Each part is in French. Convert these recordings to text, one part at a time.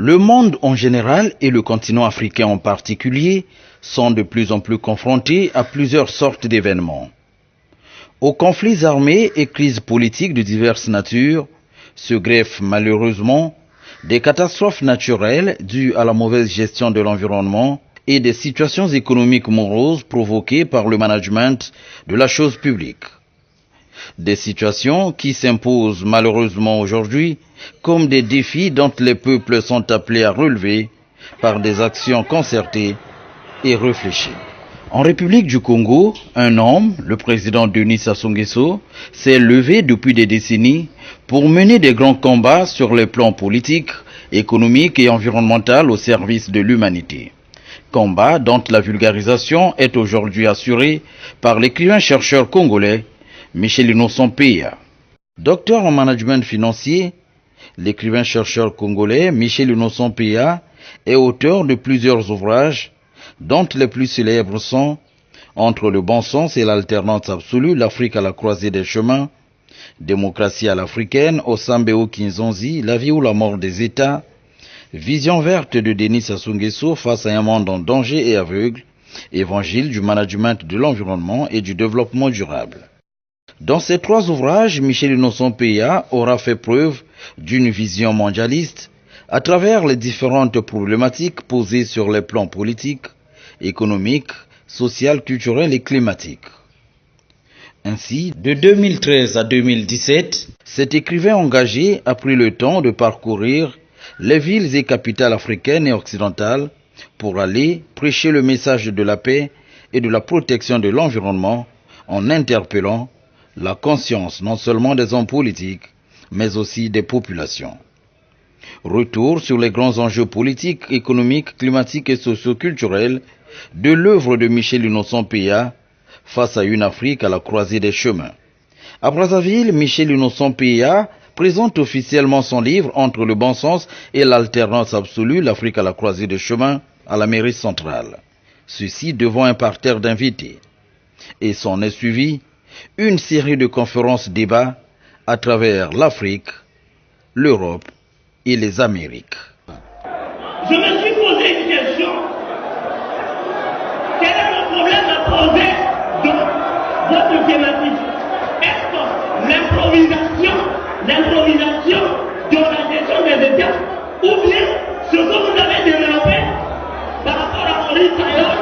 Le monde en général et le continent africain en particulier sont de plus en plus confrontés à plusieurs sortes d'événements. Aux conflits armés et crises politiques de diverses natures se greffent malheureusement des catastrophes naturelles dues à la mauvaise gestion de l'environnement et des situations économiques moroses provoquées par le management de la chose publique. Des situations qui s'imposent malheureusement aujourd'hui comme des défis dont les peuples sont appelés à relever par des actions concertées et réfléchies. En République du Congo, un homme, le président Denis Sassou Nguesso, s'est levé depuis des décennies pour mener des grands combats sur les plans politiques, économiques et environnementaux au service de l'humanité. Combat dont la vulgarisation est aujourd'hui assurée par l'écrivain-chercheur congolais Michel Innocent Peya. Docteur en management financier, l'écrivain-chercheur congolais Michel Innocent Peya est auteur de plusieurs ouvrages dont les plus célèbres sont Entre le bon sens et l'alternance absolue, l'Afrique à la croisée des chemins, Démocratie à l'africaine, Osambeo Kinzonzi, La vie ou la mort des États, Vision verte de Denis Sassou Nguesso face à un monde en danger et aveugle, Évangile du management de l'environnement et du développement durable. Dans ces trois ouvrages, Michel Innocent Peya aura fait preuve d'une vision mondialiste à travers les différentes problématiques posées sur les plans politiques, économiques, social, culturel et climatique. Ainsi, de 2013 à 2017, cet écrivain engagé a pris le temps de parcourir les villes et capitales africaines et occidentales pour aller prêcher le message de la paix et de la protection de l'environnement en interpellant la conscience non seulement des hommes politiques, mais aussi des populations. Retour sur les grands enjeux politiques, économiques, climatiques et socio-culturels de l'œuvre de Michel Innocent Peya face à une Afrique à la croisée des chemins. À Brazzaville, Michel Innocent Peya présente officiellement son livre Entre le bon sens et l'alternance absolue, l'Afrique à la croisée des chemins à la mairie centrale. Ceci devant un parterre d'invités. Et s'en est suivi une série de conférences-débats à travers l'Afrique, l'Europe et les Amériques. Je me suis posé une question. Quel est le problème à poser de votre thématique? Est-ce que l'improvisation de la gestion des États ou bien ce que vous avez développé par rapport à Maurice Taylor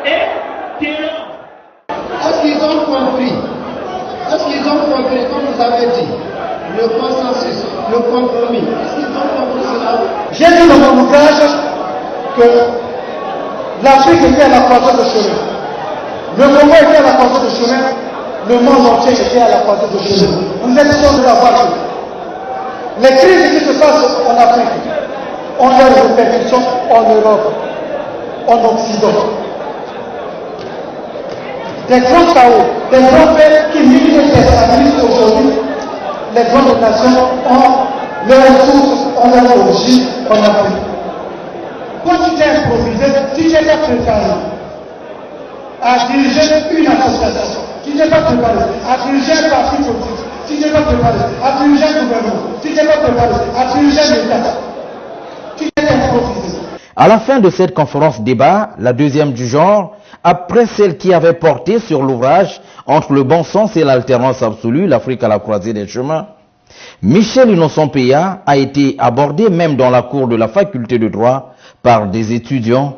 et Taylor? Est-ce qu'ils ont compris? Comme vous avez dit, le consensus, le compromis? Est-ce qu'ils ont compris cela? J'ai dit dans mon ouvrage que l'Afrique était à la croisée de chemin. Le Congo était à la croisée de chemin. Le monde entier était à la croisée de chemin. Vous êtes sûr de l'avoir vu. Les crises qui se passent en Afrique ont leurs répercussions en Europe, en Occident. Des grands chaos, des grands faits qui déstabilisent aujourd'hui les grandes nations ont leurs sources, ont leur origine en Afrique. Quand tu t'es improvisé, si tu n'es pas préparé à diriger une association, si tu n'es pas préparé à diriger un parti politique, si tu n'es pas préparé à diriger un gouvernement, si tu n'es pas préparé à diriger un État, tu t'es improvisé. À la fin de cette conférence débat, la deuxième du genre, après celle qui avait porté sur l'ouvrage Entre le bon sens et l'alternance absolue, l'Afrique à la croisée des chemins, Michel Innocent Peya a été abordé même dans la cour de la faculté de droit par des étudiants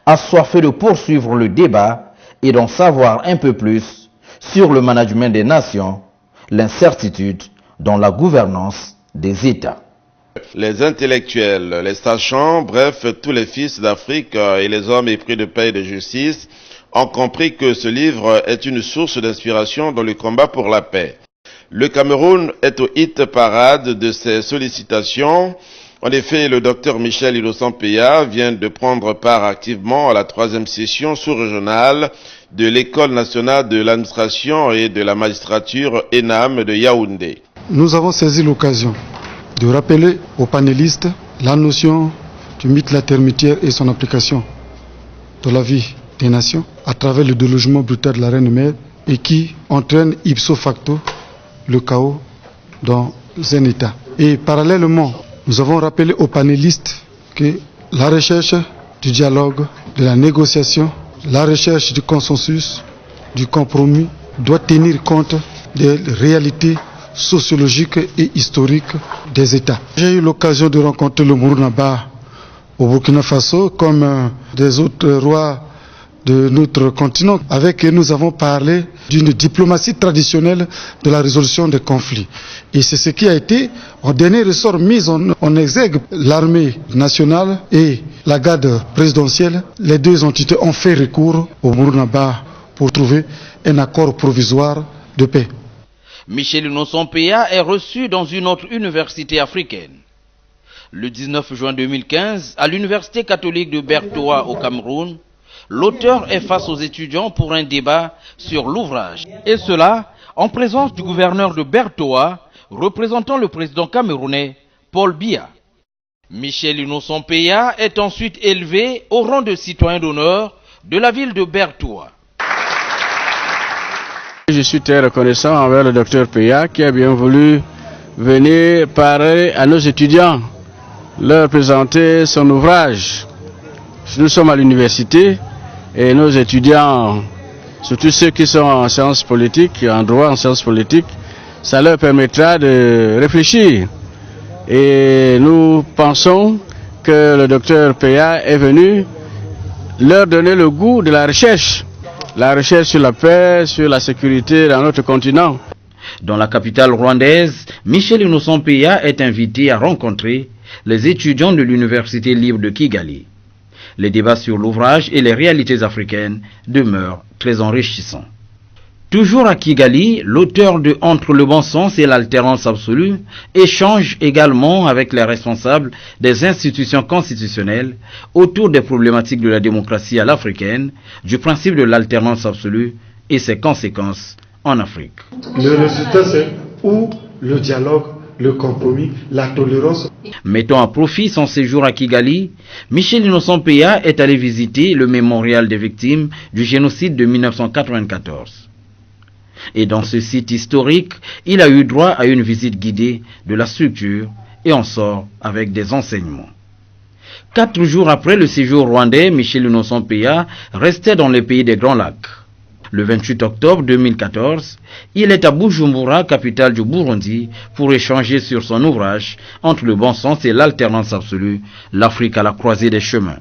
assoiffés de poursuivre le débat et d'en savoir un peu plus sur le management des nations, l'incertitude dans la gouvernance des États. Les intellectuels, les sachants, bref, tous les fils d'Afrique et les hommes épris de paix et de justice ont compris que ce livre est une source d'inspiration dans le combat pour la paix. Le Cameroun est au hit parade de ces sollicitations. En effet, le docteur Michel Innocent Peya vient de prendre part activement à la 3e session sous-régionale de l'École nationale de l'administration et de la magistrature ENAM de Yaoundé. Nous avons saisi l'occasion de rappeler aux panélistes la notion du mythe latérmitière et son application dans la vie des nations à travers le délogement brutal de la reine mère et qui entraîne ipso facto le chaos dans un État. Et parallèlement, nous avons rappelé aux panélistes que la recherche du dialogue, de la négociation, la recherche du consensus, du compromis doit tenir compte des réalités sociologiques et historiques des États. J'ai eu l'occasion de rencontrer le Mourunaba au Burkina Faso comme des autres rois de notre continent. Avec eux, nous avons parlé d'une diplomatie traditionnelle de la résolution des conflits. Et c'est ce qui a été, en dernier ressort, mis en exergue. L'armée nationale et la garde présidentielle, les deux entités ont fait recours au Mourunaba pour trouver un accord provisoire de paix. Michel Innocent Péa est reçu dans une autre université africaine. Le 19 juin 2015, à l'université catholique de Bertoua au Cameroun, l'auteur est face aux étudiants pour un débat sur l'ouvrage. Et cela en présence du gouverneur de Bertoua, représentant le président camerounais Paul Biya. Michel Innocent Péa est ensuite élevé au rang de citoyen d'honneur de la ville de Bertoua. Je suis très reconnaissant envers le docteur Péa qui a bien voulu venir parler à nos étudiants, leur présenter son ouvrage. Nous sommes à l'université et nos étudiants, surtout ceux qui sont en sciences politiques, en droit, en sciences politiques, ça leur permettra de réfléchir. Et nous pensons que le docteur Péa est venu leur donner le goût de la recherche sur la paix, sur la sécurité dans notre continent. Dans la capitale rwandaise, Michel Innocent Péa est invité à rencontrer les étudiants de l'Université libre de Kigali. Les débats sur l'ouvrage et les réalités africaines demeurent très enrichissants. Toujours à Kigali, l'auteur de Entre le bon sens et l'alternance absolue échange également avec les responsables des institutions constitutionnelles autour des problématiques de la démocratie à l'africaine, du principe de l'alternance absolue et ses conséquences en Afrique. Le résultat, c'est où le dialogue, le compromis, la tolérance. Mettant à profit son séjour à Kigali, Michel Innocent Péa est allé visiter le mémorial des victimes du génocide de 1994. Et dans ce site historique, il a eu droit à une visite guidée de la structure et en sort avec des enseignements. 4 jours après le séjour rwandais, Michel Innocent Péa restait dans les pays des Grands Lacs. Le 28 octobre 2014, il est à Bujumbura, capitale du Burundi, pour échanger sur son ouvrage Entre le bon sens et l'alternance absolue, l'Afrique à la croisée des chemins.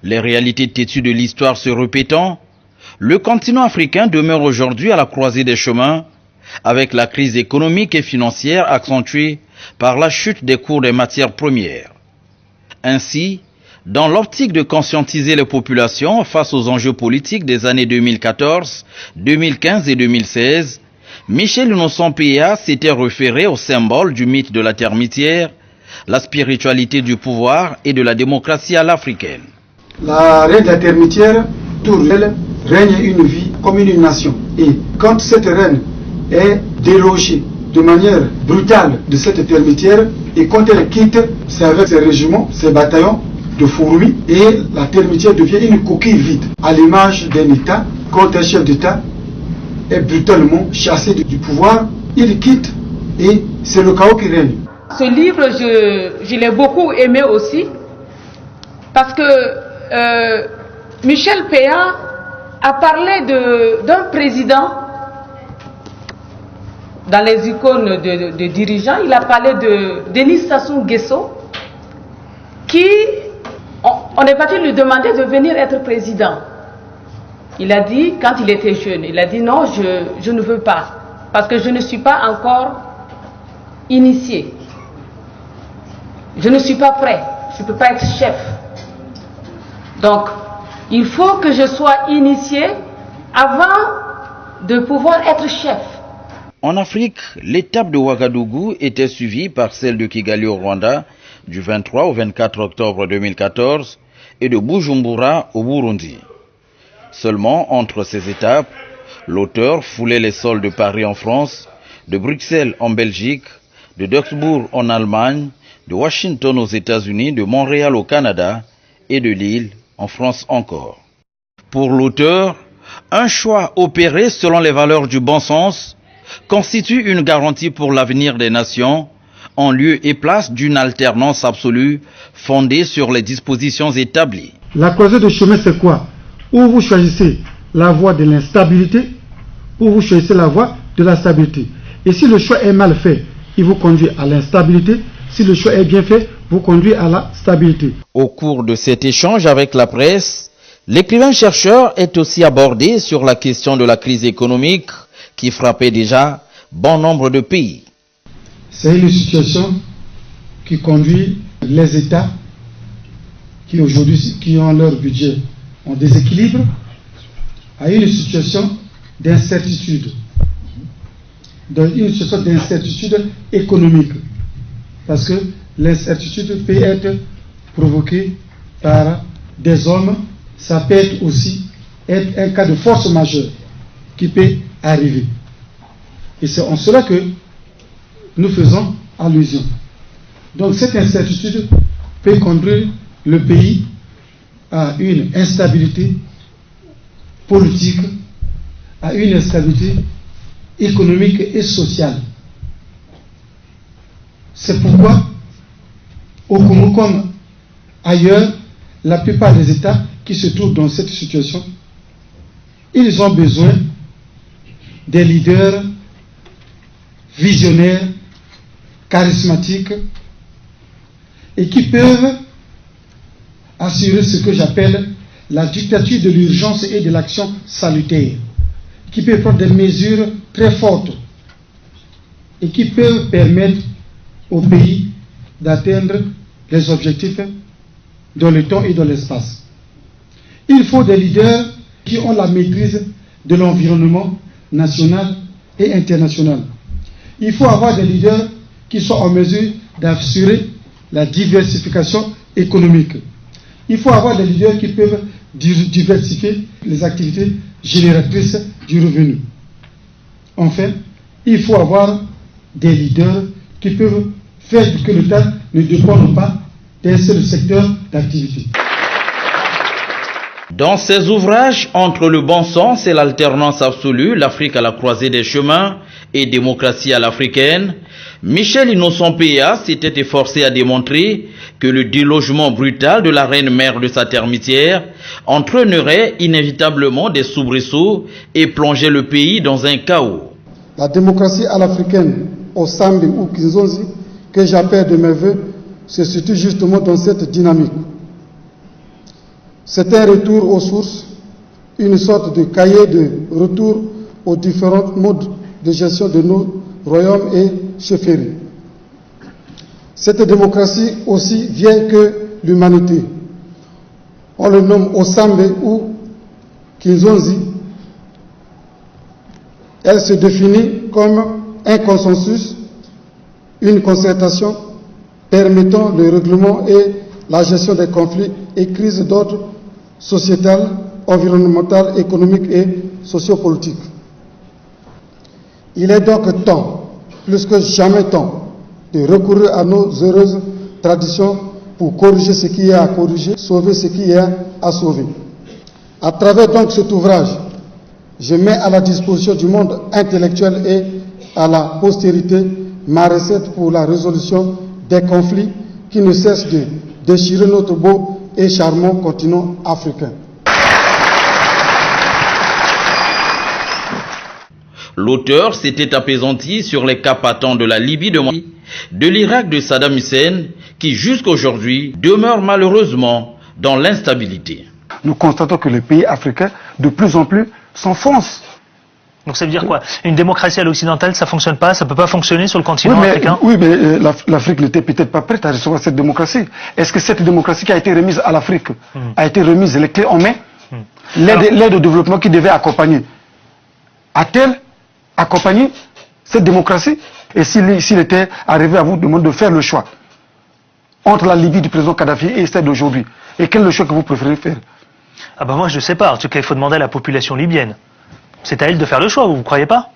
Les réalités têtues de l'histoire se répétant, le continent africain demeure aujourd'hui à la croisée des chemins, avec la crise économique et financière accentuée par la chute des cours des matières premières. Ainsi, dans l'optique de conscientiser les populations face aux enjeux politiques des années 2014, 2015 et 2016, Michel Innocent Péa s'était référé au symbole du mythe de la termitière, la spiritualité du pouvoir et de la démocratie à l'africaine. La reine de la termitière, tour elle, règne une vie comme une nation. Et quand cette reine est délogée de manière brutale de cette termitière, et quand elle quitte, c'est avec ses régiments, ses bataillons de fourmis, et la termitière devient une coquille vide, à l'image d'un État. Quand un chef d'État est brutalement chassé du pouvoir, il quitte et c'est le chaos qui règne. Ce livre, je l'ai beaucoup aimé aussi, parce que Michel Péa a parlé d'un président dans les icônes de dirigeants. Il a parlé de Denis Sassou Nguesso, qui, on est parti lui demander de venir être président. Il a dit, quand il était jeune, il a dit non, je ne veux pas, parce que je ne suis pas encore initié. Je ne suis pas prêt, je ne peux pas être chef. Donc, il faut que je sois initié avant de pouvoir être chef. En Afrique, l'étape de Ouagadougou était suivie par celle de Kigali au Rwanda du 23 au 24 octobre 2014 et de Bujumbura au Burundi. Seulement, entre ces étapes, l'auteur foulait les sols de Paris en France, de Bruxelles en Belgique, de Duisbourg en Allemagne, de Washington aux États-Unis, de Montréal au Canada et de Lille en France encore. Pour l'auteur, un choix opéré selon les valeurs du bon sens constitue une garantie pour l'avenir des nations en lieu et place d'une alternance absolue fondée sur les dispositions établies. La croisée de chemin, c'est quoi? Ou vous choisissez la voie de l'instabilité, ou vous choisissez la voie de la stabilité. Et si le choix est mal fait, il vous conduit à l'instabilité. Si le choix est bien fait, vous conduit à la stabilité. Au cours de cet échange avec la presse, l'écrivain-chercheur est aussi abordé sur la question de la crise économique qui frappait déjà bon nombre de pays. C'est une situation qui conduit les États qui aujourd'hui ont leur budget en déséquilibre à une situation d'incertitude. Dans une situation d'incertitude économique. Parce que l'incertitude peut être provoquée par des hommes, ça peut être aussi être un cas de force majeure qui peut arriver. Et c'est en cela que nous faisons allusion. Donc cette incertitude peut conduire le pays à une instabilité politique, à une instabilité économique et sociale. C'est pourquoi, au Congo comme ailleurs, la plupart des États qui se trouvent dans cette situation, ils ont besoin des leaders visionnaires, charismatiques, et qui peuvent assurer ce que j'appelle la dictature de l'urgence et de l'action salutaire, qui peuvent prendre des mesures très fortes et qui peuvent permettre au pays d'atteindre les objectifs dans le temps et dans l'espace. Il faut des leaders qui ont la maîtrise de l'environnement national et international. Il faut avoir des leaders qui sont en mesure d'assurer la diversification économique. Il faut avoir des leaders qui peuvent diversifier les activités génératrices du revenu. Enfin, il faut avoir des leaders qui peuvent faire que l'État ne dépende pas d'un seul secteur d'activité. Dans ses ouvrages Entre le bon sens et l'alternance absolue, l'Afrique à la croisée des chemins et démocratie à l'africaine, Michel Innocent Peya s'était efforcé à démontrer que le délogement brutal de la reine-mère de sa termitière entraînerait inévitablement des soubresauts et plongeait le pays dans un chaos. La démocratie à l'africaine, au Sambi ou Kinzonzi, que j'appelle de mes voeux, se situe justement dans cette dynamique. C'est un retour aux sources, une sorte de cahier de retour aux différents modes de gestion de nos royaumes et chefferies. Cette démocratie aussi vieille que l'humanité. On le nomme Osambe ou Kinzonzi. Elle se définit comme un consensus, une concertation permettant le règlement et la gestion des conflits et crises d'ordre sociétal, environnemental, économique et sociopolitique. Il est donc temps, plus que jamais temps, de recourir à nos heureuses traditions pour corriger ce qui est à corriger, sauver ce qui est à sauver. À travers donc cet ouvrage, je mets à la disposition du monde intellectuel et à la postérité ma recette pour la résolution des conflits qui ne cessent de déchirer notre beau et charmant continent africain. L'auteur s'était apaisanti sur les cas patents de la Libye de l'Irak de Saddam Hussein, qui jusqu'aujourd'hui demeure malheureusement dans l'instabilité. Nous constatons que les pays africains, de plus en plus, s'enfoncent. Donc ça veut dire quoi? Une démocratie à l'occidentale, ça fonctionne pas, ça peut pas fonctionner sur le continent africain? Oui, mais l'Afrique n'était peut-être pas prête à recevoir cette démocratie. Est-ce que cette démocratie qui a été remise à l'Afrique a été remise les clés en main? L'aide au développement qui devait accompagner, a-t-elle accompagné cette démocratie? Et s'il était arrivé à vous demander de faire le choix entre la Libye du président Kadhafi et celle d'aujourd'hui, et quel est le choix que vous préférez faire? Ah bah moi je sais pas, en tout cas il faut demander à la population libyenne. C'est à elle de faire le choix, vous ne croyez pas?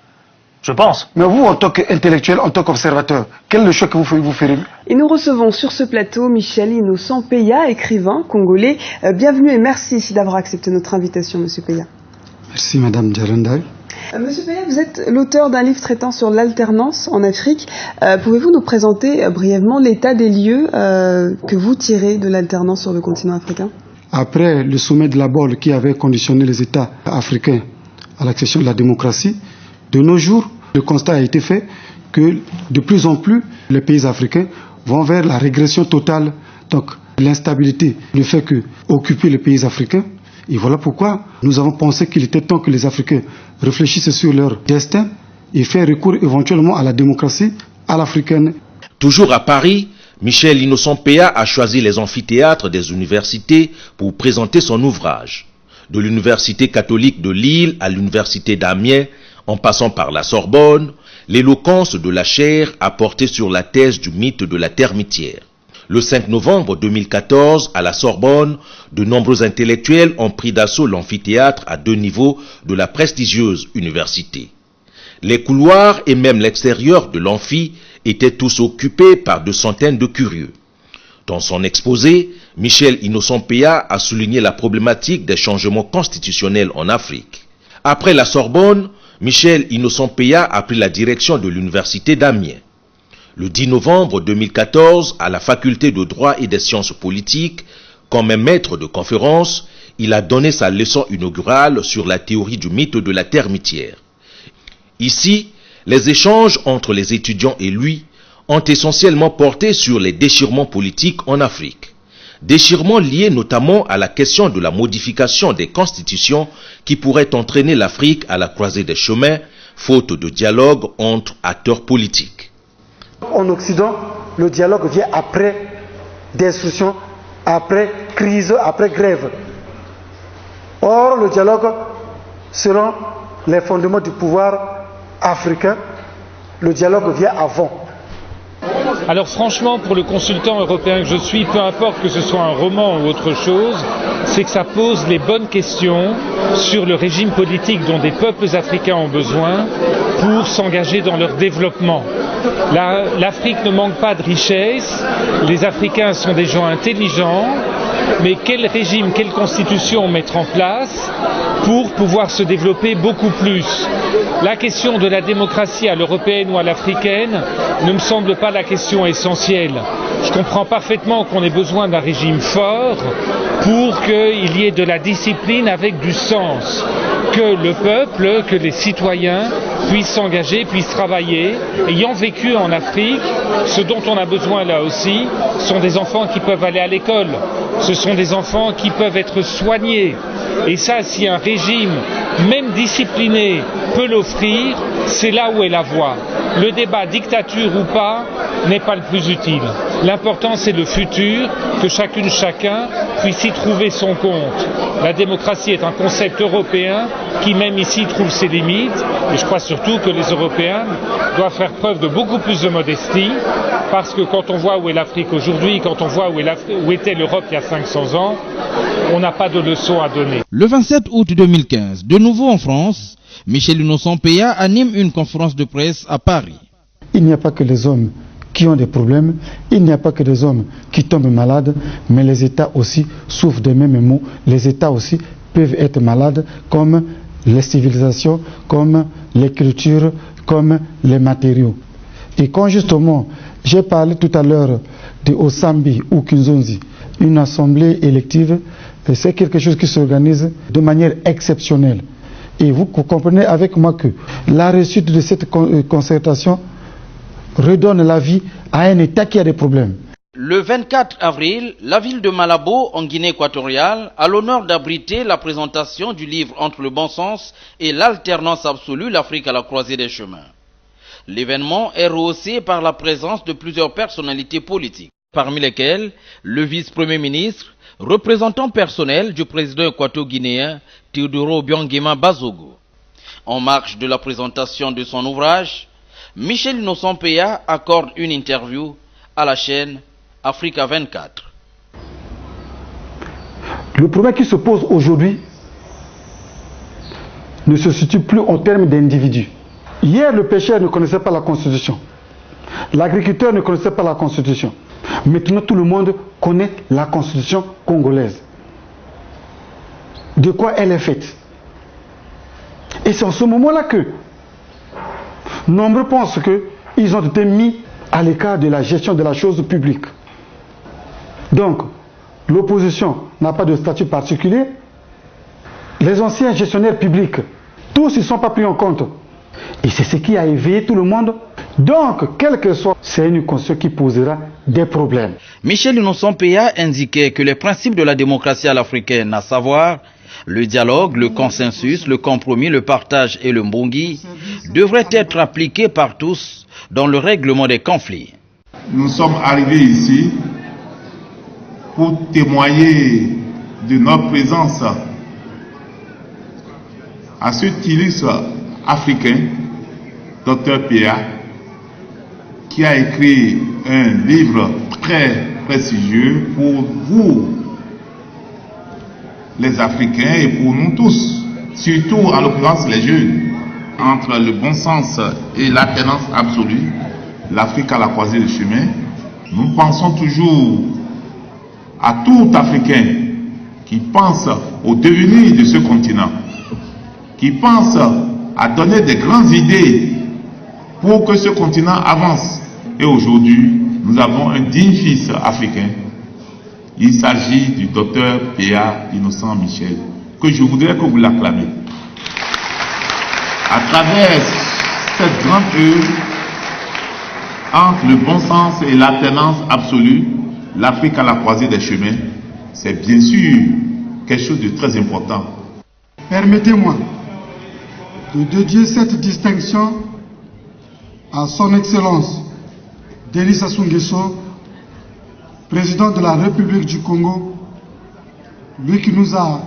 Je pense. Mais vous, en tant qu'intellectuel, en tant qu'observateur, quel est le choix que vous ferez? Et nous recevons sur ce plateau Michel Innocent Peya, écrivain congolais. Bienvenue et merci d'avoir accepté notre invitation, Monsieur Peya. Merci, Madame Djaranday. Monsieur Peya, vous êtes l'auteur d'un livre traitant sur l'alternance en Afrique. Pouvez-vous nous présenter brièvement l'état des lieux que vous tirez de l'alternance sur le continent africain? Après le sommet de la Baule qui avait conditionné les États africains à l'accession de la démocratie, de nos jours, le constat a été fait que de plus en plus les pays africains vont vers la régression totale. Donc l'instabilité ne fait que occuper les pays africains. Et voilà pourquoi nous avons pensé qu'il était temps que les Africains réfléchissent sur leur destin et faire recours éventuellement à la démocratie à l'africaine. Toujours à Paris, Michel Innocent Peya a choisi les amphithéâtres des universités pour présenter son ouvrage. De l'université catholique de Lille à l'université d'Amiens, en passant par la Sorbonne, l'éloquence de la chaire a porté sur la thèse du mythe de la termitière. Le 5 novembre 2014, à la Sorbonne, de nombreux intellectuels ont pris d'assaut l'amphithéâtre à 2 niveaux de la prestigieuse université. Les couloirs et même l'extérieur de l'amphi étaient tous occupés par de centaines de curieux. Dans son exposé, Michel Innocent Peya a souligné la problématique des changements constitutionnels en Afrique. Après la Sorbonne, Michel Innocent Peya a pris la direction de l'université d'Amiens. Le 10 novembre 2014, à la faculté de droit et des sciences politiques, comme un maître de conférence, il a donné sa leçon inaugurale sur la théorie du mythe de la termitière. Ici, les échanges entre les étudiants et lui ont essentiellement porté sur les déchirements politiques en Afrique. Déchirements liés notamment à la question de la modification des constitutions qui pourrait entraîner l'Afrique à la croisée des chemins, faute de dialogue entre acteurs politiques. En Occident, le dialogue vient après destruction, après crise, après grève. Or, le dialogue, selon les fondements du pouvoir africain, le dialogue vient avant. Alors franchement, pour le consultant européen que je suis, peu importe que ce soit un roman ou autre chose, c'est que ça pose les bonnes questions sur le régime politique dont des peuples africains ont besoin pour s'engager dans leur développement. L'Afrique ne manque pas de richesses, les Africains sont des gens intelligents, mais quel régime, quelle constitution mettre en place pour pouvoir se développer beaucoup plus? La question de la démocratie à l'européenne ou à l'africaine ne me semble pas la question essentielle. Je comprends parfaitement qu'on ait besoin d'un régime fort pour qu'il y ait de la discipline avec du sens, que le peuple, que les citoyens puissent s'engager, puissent travailler. Ayant vécu en Afrique, ce dont on a besoin là aussi, sont des enfants qui peuvent aller à l'école, ce sont des enfants qui peuvent être soignés. Et ça, si un régime, même discipliné, peut l'offrir, c'est là où est la voie. Le débat dictature ou pas n'est pas le plus utile. L'important, c'est le futur, que chacune, chacun puisse y trouver son compte. La démocratie est un concept européen qui, même ici, trouve ses limites. Et je crois surtout que les Européens doivent faire preuve de beaucoup plus de modestie, parce que quand on voit où est l'Afrique aujourd'hui, quand on voit où était l'Europe il y a 500 ans, on n'a pas de leçons à donner. Le 27 août 2015, de nouveau en France, Michel Innocent Peya anime une conférence de presse à Paris. Il n'y a pas que les hommes qui ont des problèmes, il n'y a pas que des hommes qui tombent malades, mais les États aussi souffrent des mêmes maux. Les États aussi peuvent être malades, comme les civilisations, comme les cultures, comme les matériaux. Et quand justement, j'ai parlé tout à l'heure de Osambi ou Kinzonzi, une assemblée élective, c'est quelque chose qui s'organise de manière exceptionnelle. Et vous comprenez avec moi que la réussite de cette concertation redonne la vie à un État qui a des problèmes. Le 24 avril, la ville de Malabo, en Guinée équatoriale, a l'honneur d'abriter la présentation du livre Entre le bon sens et l'alternance absolue, l'Afrique à la croisée des chemins. L'événement est rehaussé par la présence de plusieurs personnalités politiques, parmi lesquelles le vice-premier ministre, représentant personnel du président équato-guinéen Teodoro Obiang Bazogo. En marge de la présentation de son ouvrage, Michel Innocent Peya accorde une interview à la chaîne Africa 24. Le problème qui se pose aujourd'hui ne se situe plus en termes d'individus. Hier, le pêcheur ne connaissait pas la Constitution. L'agriculteur ne connaissait pas la Constitution. Maintenant, tout le monde connaît la Constitution congolaise. De quoi elle est faite? Et c'est en ce moment-là que nombreux pensent qu'ils ont été mis à l'écart de la gestion de la chose publique. Donc, l'opposition n'a pas de statut particulier. Les anciens gestionnaires publics, tous ils ne sont pas pris en compte. Et c'est ce qui a éveillé tout le monde. Donc, quel que soit, c'est une constitution qui posera des problèmes. Michel Innocent Peya indiquait que les principes de la démocratie à l'africaine, à savoir le dialogue, le consensus, le compromis, le partage et le mbongi, devraient être appliqués par tous dans le règlement des conflits. Nous sommes arrivés ici pour témoigner de notre présence à ce illustre africain, Dr Peya, qui a écrit un livre très prestigieux pour vous, les Africains, et pour nous tous, surtout en l'occurrence les jeunes. Entre le bon sens et l'alternance absolue, l'Afrique à la croisée des chemins, nous pensons toujours à tout Africain qui pense au devenir de ce continent, qui pense à donner des grandes idées pour que ce continent avance. Et aujourd'hui, nous avons un digne fils africain. Il s'agit du docteur Peya Innocent Michel, que je voudrais que vous l'acclamiez. À travers cette grande œuvre, entre le bon sens et l'alternance absolue, l'Afrique à la croisée des chemins, c'est bien sûr quelque chose de très important. Permettez-moi de dédier cette distinction à son Excellence Denis Sassou Nguesso, président de la République du Congo, lui qui nous a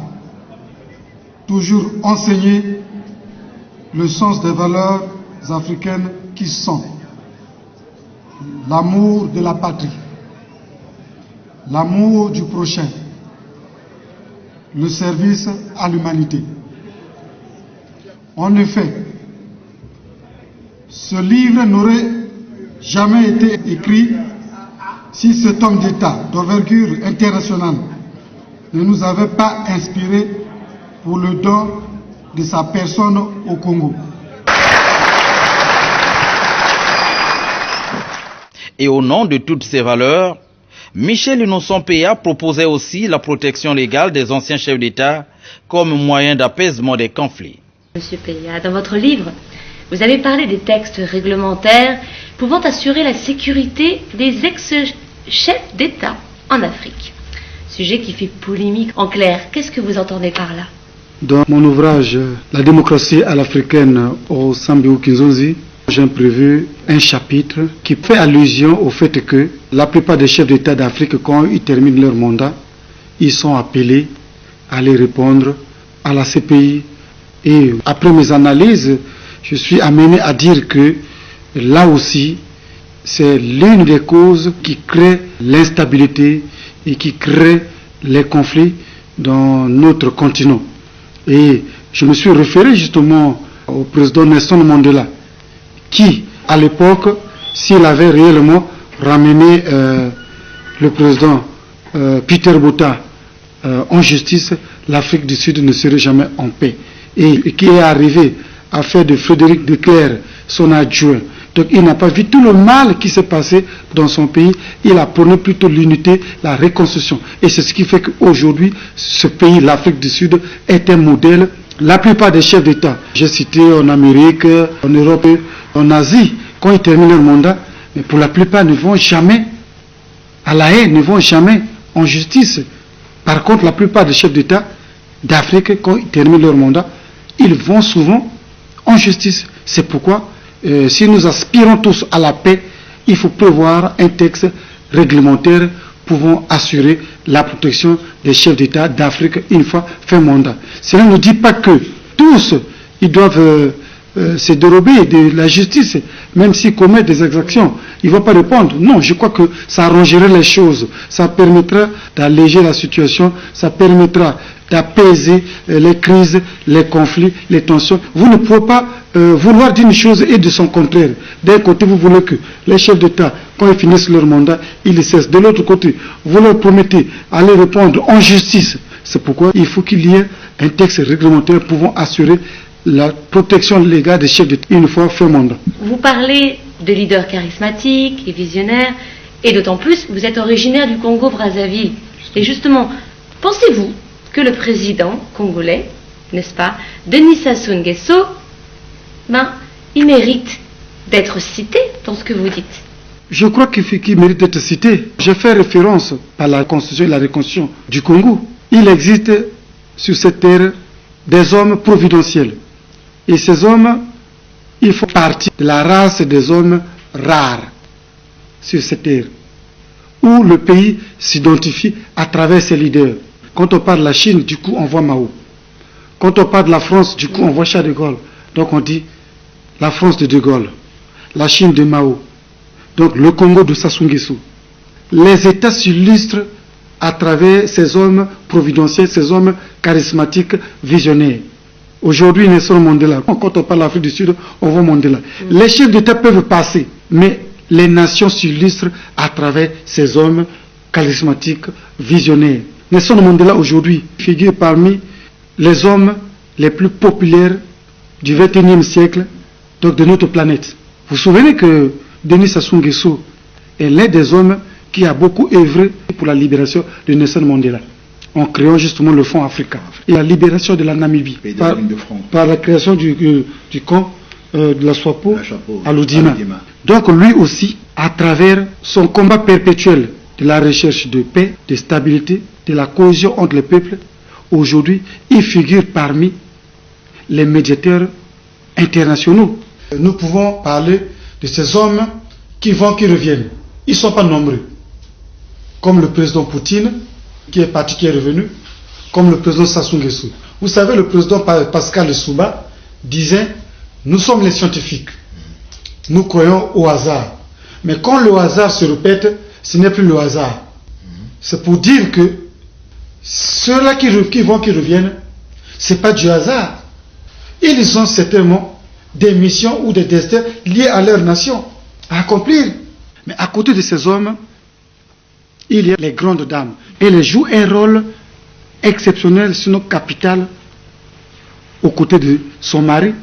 toujours enseigné le sens des valeurs africaines qui sont l'amour de la patrie, l'amour du prochain, le service à l'humanité. En effet, ce livre n'aurait jamais été écrit si cet homme d'État d'envergure internationale ne nous avait pas inspiré pour le don de sa personne au Congo. Et au nom de toutes ces valeurs, Michel Innocent Peya proposait aussi la protection légale des anciens chefs d'État comme moyen d'apaisement des conflits. Monsieur Peya, dans votre livre, vous avez parlé des textes réglementaires pouvant assurer la sécurité des ex-chefs d'État en Afrique. Sujet qui fait polémique. En clair, qu'est-ce que vous entendez par là? Dans mon ouvrage « La démocratie à l'africaine » au Sambiou Kinzozi, j'ai prévu un chapitre qui fait allusion au fait que la plupart des chefs d'État d'Afrique, quand ils terminent leur mandat, ils sont appelés à aller répondre à la CPI. Et après mes analyses, je suis amené à dire que là aussi, c'est l'une des causes qui crée l'instabilité et qui crée les conflits dans notre continent. Et je me suis référé justement au président Nelson Mandela, qui, à l'époque, s'il avait réellement ramené le président Peter Botha en justice, l'Afrique du Sud ne serait jamais en paix. Et qui est arrivé à faire de Frédéric de Clercq son adjoint. Donc il n'a pas vu tout le mal qui s'est passé dans son pays, il a prôné plutôt l'unité, la reconstruction. Et c'est ce qui fait qu'aujourd'hui, ce pays, l'Afrique du Sud, est un modèle. La plupart des chefs d'État, j'ai cité en Amérique, en Europe, en Asie, quand ils terminent leur mandat, mais pour la plupart ne vont jamais à la haie, ne vont jamais en justice. Par contre, la plupart des chefs d'État d'Afrique, quand ils terminent leur mandat, ils vont souvent en justice. C'est pourquoi, si nous aspirons tous à la paix, il faut prévoir un texte réglementaire pouvant assurer la protection des chefs d'État d'Afrique une fois fin mandat. Cela ne dit pas que tous, ils doivent se dérober de la justice, même s'ils commettent des exactions. Ils ne vont pas répondre. Non, je crois que ça arrangerait les choses. Ça permettra d'alléger la situation, ça permettra d'apaiser les crises, les conflits, les tensions. Vous ne pouvez pas vouloir d'une chose et de son contraire. D'un côté, vous voulez que les chefs d'État, quand ils finissent leur mandat, ils le cessent. De l'autre côté, vous leur promettez d'aller répondre en justice. C'est pourquoi il faut qu'il y ait un texte réglementaire pouvant assurer la protection légale des chefs d'État une fois fait mandat. Vous parlez de leaders charismatiques et visionnaires, et d'autant plus, vous êtes originaire du Congo-Brazzaville. Et justement, pensez-vous que le président congolais, n'est-ce pas, Denis Sassou Nguesso, il mérite d'être cité dans ce que vous dites? Je crois qu'il mérite d'être cité. J'ai fait référence à la constitution et la reconstitution du Congo. Il existe sur cette terre des hommes providentiels. Et ces hommes, ils font partie de la race des hommes rares sur cette terre, où le pays s'identifie à travers ses leaders. Quand on parle de la Chine, du coup, on voit Mao. Quand on parle de la France, du coup, on voit Charles de Gaulle. Donc on dit la France de De Gaulle, la Chine de Mao, donc le Congo de Sassou Nguesso. Les États s'illustrent à travers ces hommes providentiels, ces hommes charismatiques, visionnaires. Aujourd'hui, Nelson Mandela. Quand on parle de l'Afrique du Sud, on voit Mandela. Les chefs d'État peuvent passer, mais les nations s'illustrent à travers ces hommes charismatiques, visionnaires. Nelson Mandela aujourd'hui figure parmi les hommes les plus populaires du XXIe siècle, donc de notre planète. Vous vous souvenez que Denis Sassou Nguesso est l'un des hommes qui a beaucoup œuvré pour la libération de Nelson Mandela, en créant justement le Fonds Africa et la libération de la Namibie par la création du camp de la SWAPO à Ludima. Donc lui aussi, à travers son combat perpétuel de la recherche de paix, de stabilité, de la cohésion entre les peuples, aujourd'hui, il figure parmi les médiateurs internationaux. Nous pouvons parler de ces hommes qui vont, qui reviennent. Ils ne sont pas nombreux. Comme le président Poutine, qui est parti, qui est revenu, comme le président Sassou Nguesso. Vous savez, le président Pascal Lissouba disait, nous sommes les scientifiques. Nous croyons au hasard. Mais quand le hasard se répète, ce n'est plus le hasard. C'est pour dire que ceux-là qui vont, qui reviennent, ce n'est pas du hasard. Ils ont certainement des missions ou des destins liés à leur nation à accomplir. Mais à côté de ces hommes, il y a les grandes dames. Et elles jouent un rôle exceptionnel, sinon capital, aux côtés de son mari,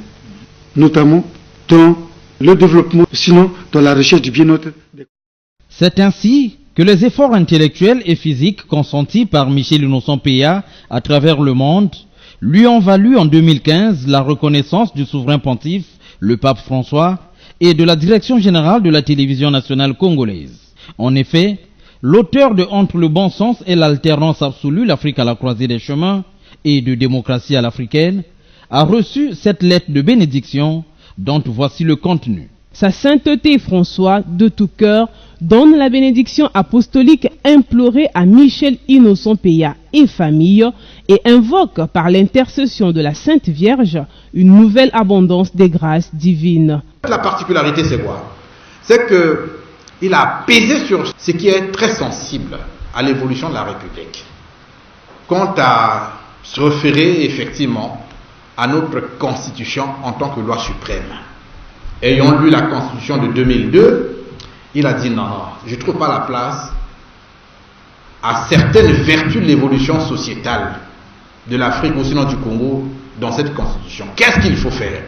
notamment dans le développement, sinon dans la recherche du bien-être. C'est ainsi que les efforts intellectuels et physiques consentis par Michel Innocent Peya à travers le monde lui ont valu en 2015 la reconnaissance du souverain pontife, le pape François, et de la direction générale de la télévision nationale congolaise. En effet, l'auteur de Entre le bon sens et l'alternance absolue, l'Afrique à la croisée des chemins, et de démocratie à l'africaine, a reçu cette lettre de bénédiction dont voici le contenu. Sa sainteté François, de tout cœur, donne la bénédiction apostolique implorée à Michel Innocent Peya et famille et invoque par l'intercession de la Sainte Vierge une nouvelle abondance des grâces divines. La particularité, c'est quoi? C'est qu'il a pesé sur ce qui est très sensible à l'évolution de la République. Quant à se référer effectivement à notre Constitution en tant que loi suprême. Ayant lu la Constitution de 2002, il a dit non, je ne trouve pas la place à certaines vertus de l'évolution sociétale de l'Afrique ou sinon du Congo dans cette Constitution. Qu'est-ce qu'il faut faire?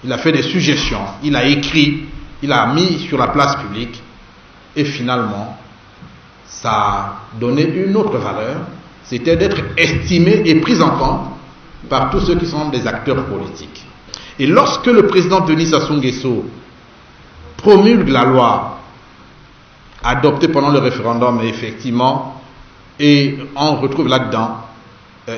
Il a fait des suggestions, il a écrit, il a mis sur la place publique et finalement, ça a donné une autre valeur, c'était d'être estimé et pris en compte par tous ceux qui sont des acteurs politiques. Et lorsque le président Denis Sassou Nguesso promulgue la loi adoptée pendant le référendum, effectivement, et on retrouve là-dedans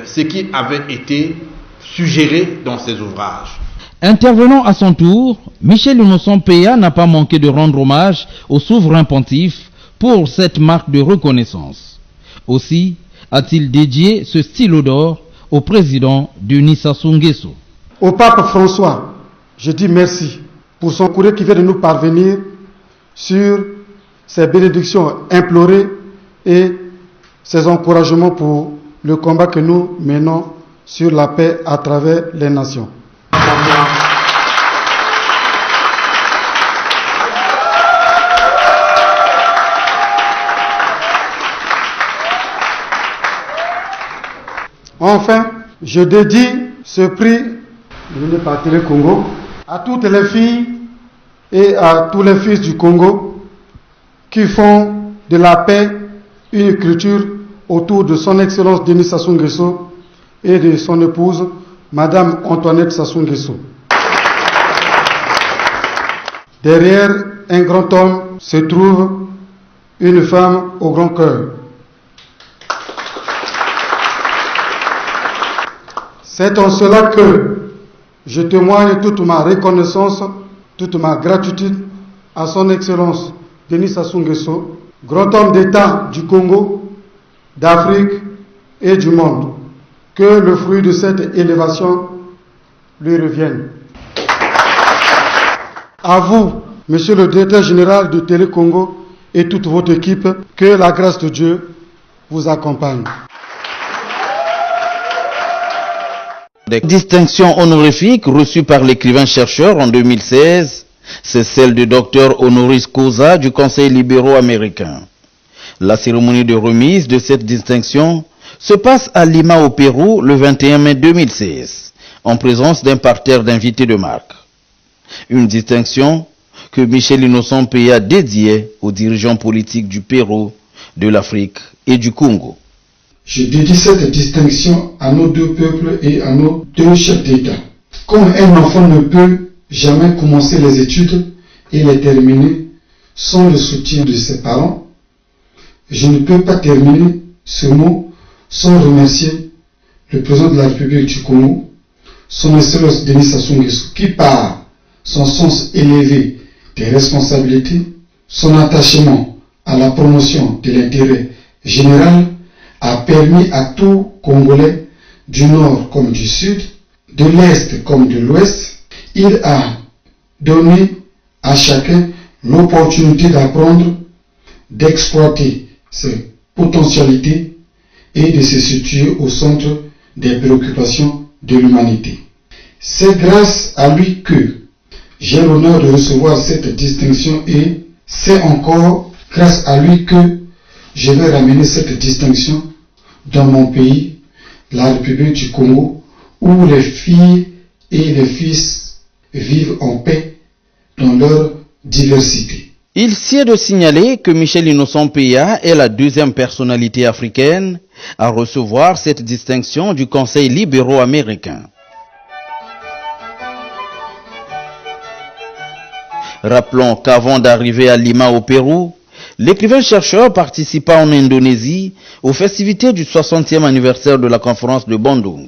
ce qui avait été suggéré dans ses ouvrages. Intervenant à son tour, Michel Innocent Peya n'a pas manqué de rendre hommage au souverain pontife pour cette marque de reconnaissance. Aussi a-t-il dédié ce stylo d'or au président Denis Sassou Nguesso. Au pape François, je dis merci pour son courrier qui vient de nous parvenir sur ses bénédictions implorées et ses encouragements pour le combat que nous menons sur la paix à travers les nations. Enfin, je dédie ce prix mené par Télé Congo, à toutes les filles et à tous les fils du Congo qui font de la paix une culture autour de son Excellence Denis Sassou Nguesso et de son épouse, Madame Antoinette Sassou Nguesso. Derrière un grand homme se trouve une femme au grand cœur. C'est en cela que je témoigne toute ma reconnaissance, toute ma gratitude à son Excellence Denis Sassou Nguesso, grand homme d'État du Congo, d'Afrique et du monde. Que le fruit de cette élévation lui revienne. À vous, Monsieur le Directeur Général de Télé Congo et toute votre équipe, que la grâce de Dieu vous accompagne. Des distinctions honorifiques reçues par l'écrivain-chercheur en 2016, c'est celle de Dr Honoris Causa du Conseil libéraux américain. La cérémonie de remise de cette distinction se passe à Lima au Pérou le 21 mai 2016, en présence d'un parterre d'invités de marque. Une distinction que Michel Innocent Peya dédiait aux dirigeants politiques du Pérou, de l'Afrique et du Congo. Je dédie cette distinction à nos deux peuples et à nos deux chefs d'État. Comme un enfant ne peut jamais commencer les études et les terminer sans le soutien de ses parents, je ne peux pas terminer ce mot sans remercier le président de la République du Congo, son Excellence Denis Sassou Nguesso, qui par son sens élevé des responsabilités, son attachement à la promotion de l'intérêt général a permis à tout Congolais, du nord comme du sud, de l'est comme de l'ouest, il a donné à chacun l'opportunité d'apprendre, d'exploiter ses potentialités et de se situer au centre des préoccupations de l'humanité. C'est grâce à lui que j'ai l'honneur de recevoir cette distinction et c'est encore grâce à lui que je vais ramener cette distinction dans mon pays, la République du Congo, où les filles et les fils vivent en paix dans leur diversité. Il sied de signaler que Michel Innocent Peya est la deuxième personnalité africaine à recevoir cette distinction du Conseil libéraux américain. Rappelons qu'avant d'arriver à Lima au Pérou, l'écrivain-chercheur participa en Indonésie aux festivités du 60e anniversaire de la conférence de Bandung.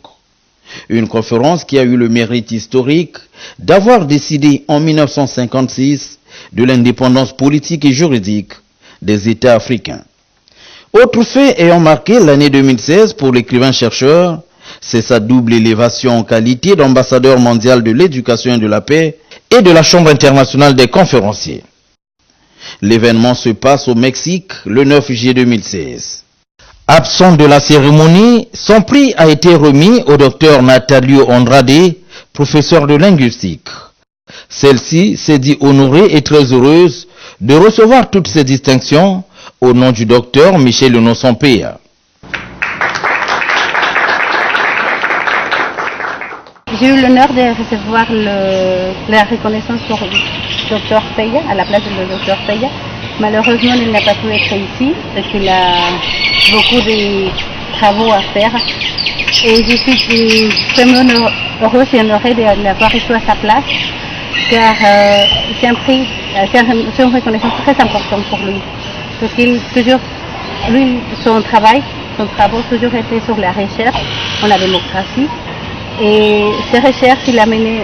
Une conférence qui a eu le mérite historique d'avoir décidé en 1956 de l'indépendance politique et juridique des États africains. Autre fait ayant marqué l'année 2016 pour l'écrivain-chercheur, c'est sa double élévation en qualité d'ambassadeur mondial de l'éducation et de la paix et de la Chambre internationale des conférenciers. L'événement se passe au Mexique le 9 juillet 2016. Absent de la cérémonie, son prix a été remis au docteur Natalio Andrade, professeur de linguistique. Celle-ci s'est dit honorée et très heureuse de recevoir toutes ces distinctions au nom du docteur Michel Innocent Peya. J'ai eu l'honneur de recevoir la reconnaissance pour le Dr Peya, à la place du Dr Peya. Malheureusement, il n'a pas pu être ici parce qu'il a beaucoup de travaux à faire. Et je suis vraiment heureuse et honorée de l'avoir reçu à sa place, car c'est un prix, c'est une reconnaissance très importante pour lui. Parce qu'il toujours, lui, son travaux toujours été sur la recherche en la démocratie. Et ces recherches, il a mené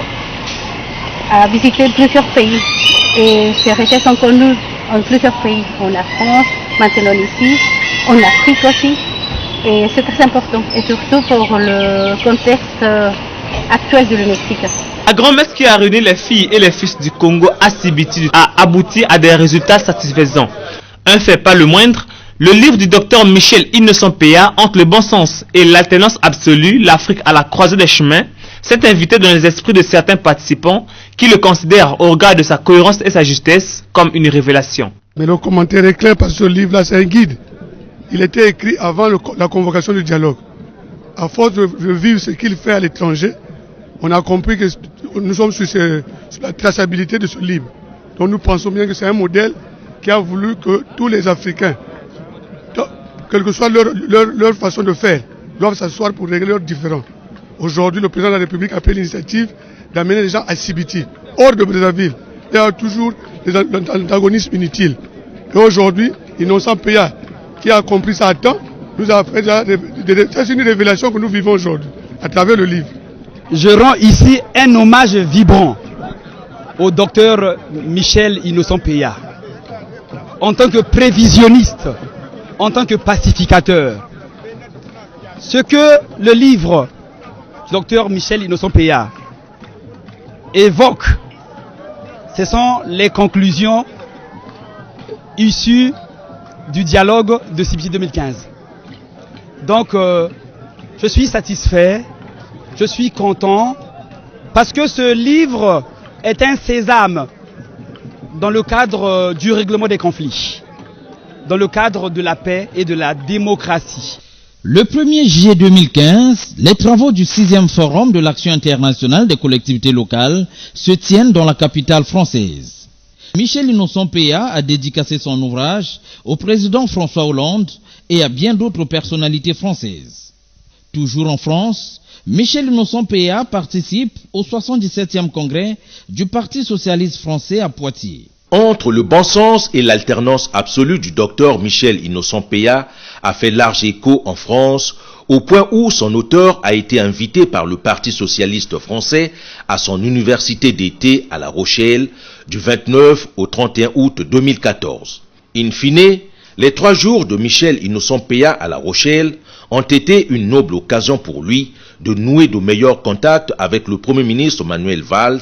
à visiter plusieurs pays. Et ces recherches sont connues en plusieurs pays, en France, maintenant ici, en Afrique aussi. Et c'est très important, et surtout pour le contexte actuel du Mexique. La grand-messe qui a réuni les filles et les fils du Congo à Sibiti a abouti à des résultats satisfaisants. Un fait pas le moindre, le livre du docteur Michel Innocent Peya, Entre le bon sens et l'alternance absolue, l'Afrique à la croisée des chemins, s'est invité dans les esprits de certains participants qui le considèrent, au regard de sa cohérence et sa justesse, comme une révélation. Mais le commentaire est clair parce que ce livre-là, c'est un guide. Il était écrit avant la convocation du dialogue. À force de vivre ce qu'il fait à l'étranger, On a compris que nous sommes sur la traçabilité de ce livre. Donc nous pensons bien que c'est un modèle qui a voulu que tous les Africains, quelle que soit leur façon de faire, doivent s'asseoir pour régler leurs différends. Aujourd'hui, le président de la République a pris l'initiative d'amener les gens à Sibiti, hors de Brazzaville. Il y a toujours des antagonismes inutiles. Et aujourd'hui, Innocent Peya, qui a compris ça à temps, nous a fait c'est une révélation que nous vivons aujourd'hui, à travers le livre. Je rends ici un hommage vibrant au docteur Michel Innocent Peya. En tant que prévisionniste, en tant que pacificateur, ce que le livre du docteur Michel Innocent Peya évoque, ce sont les conclusions issues du dialogue de Sibiti 2015. Donc, je suis satisfait, je suis content, parce que ce livre est un sésame dans le cadre du règlement des conflits, dans le cadre de la paix et de la démocratie. Le 1er juillet 2015, les travaux du 6e Forum de l'Action internationale des collectivités locales se tiennent dans la capitale française. Michel Innocent Peya a dédicacé son ouvrage au président François Hollande et à bien d'autres personnalités françaises. Toujours en France, Michel Innocent Peya participe au 77e congrès du Parti socialiste français à Poitiers. Entre le bon sens et l'alternance absolue du docteur Michel Innocent Peya a fait large écho en France, au point où son auteur a été invité par le Parti socialiste français à son université d'été à La Rochelle du 29 au 31 août 2014. In fine, les 3 jours de Michel Innocent Peya à La Rochelle ont été une noble occasion pour lui de nouer de meilleurs contacts avec le Premier ministre Manuel Valls,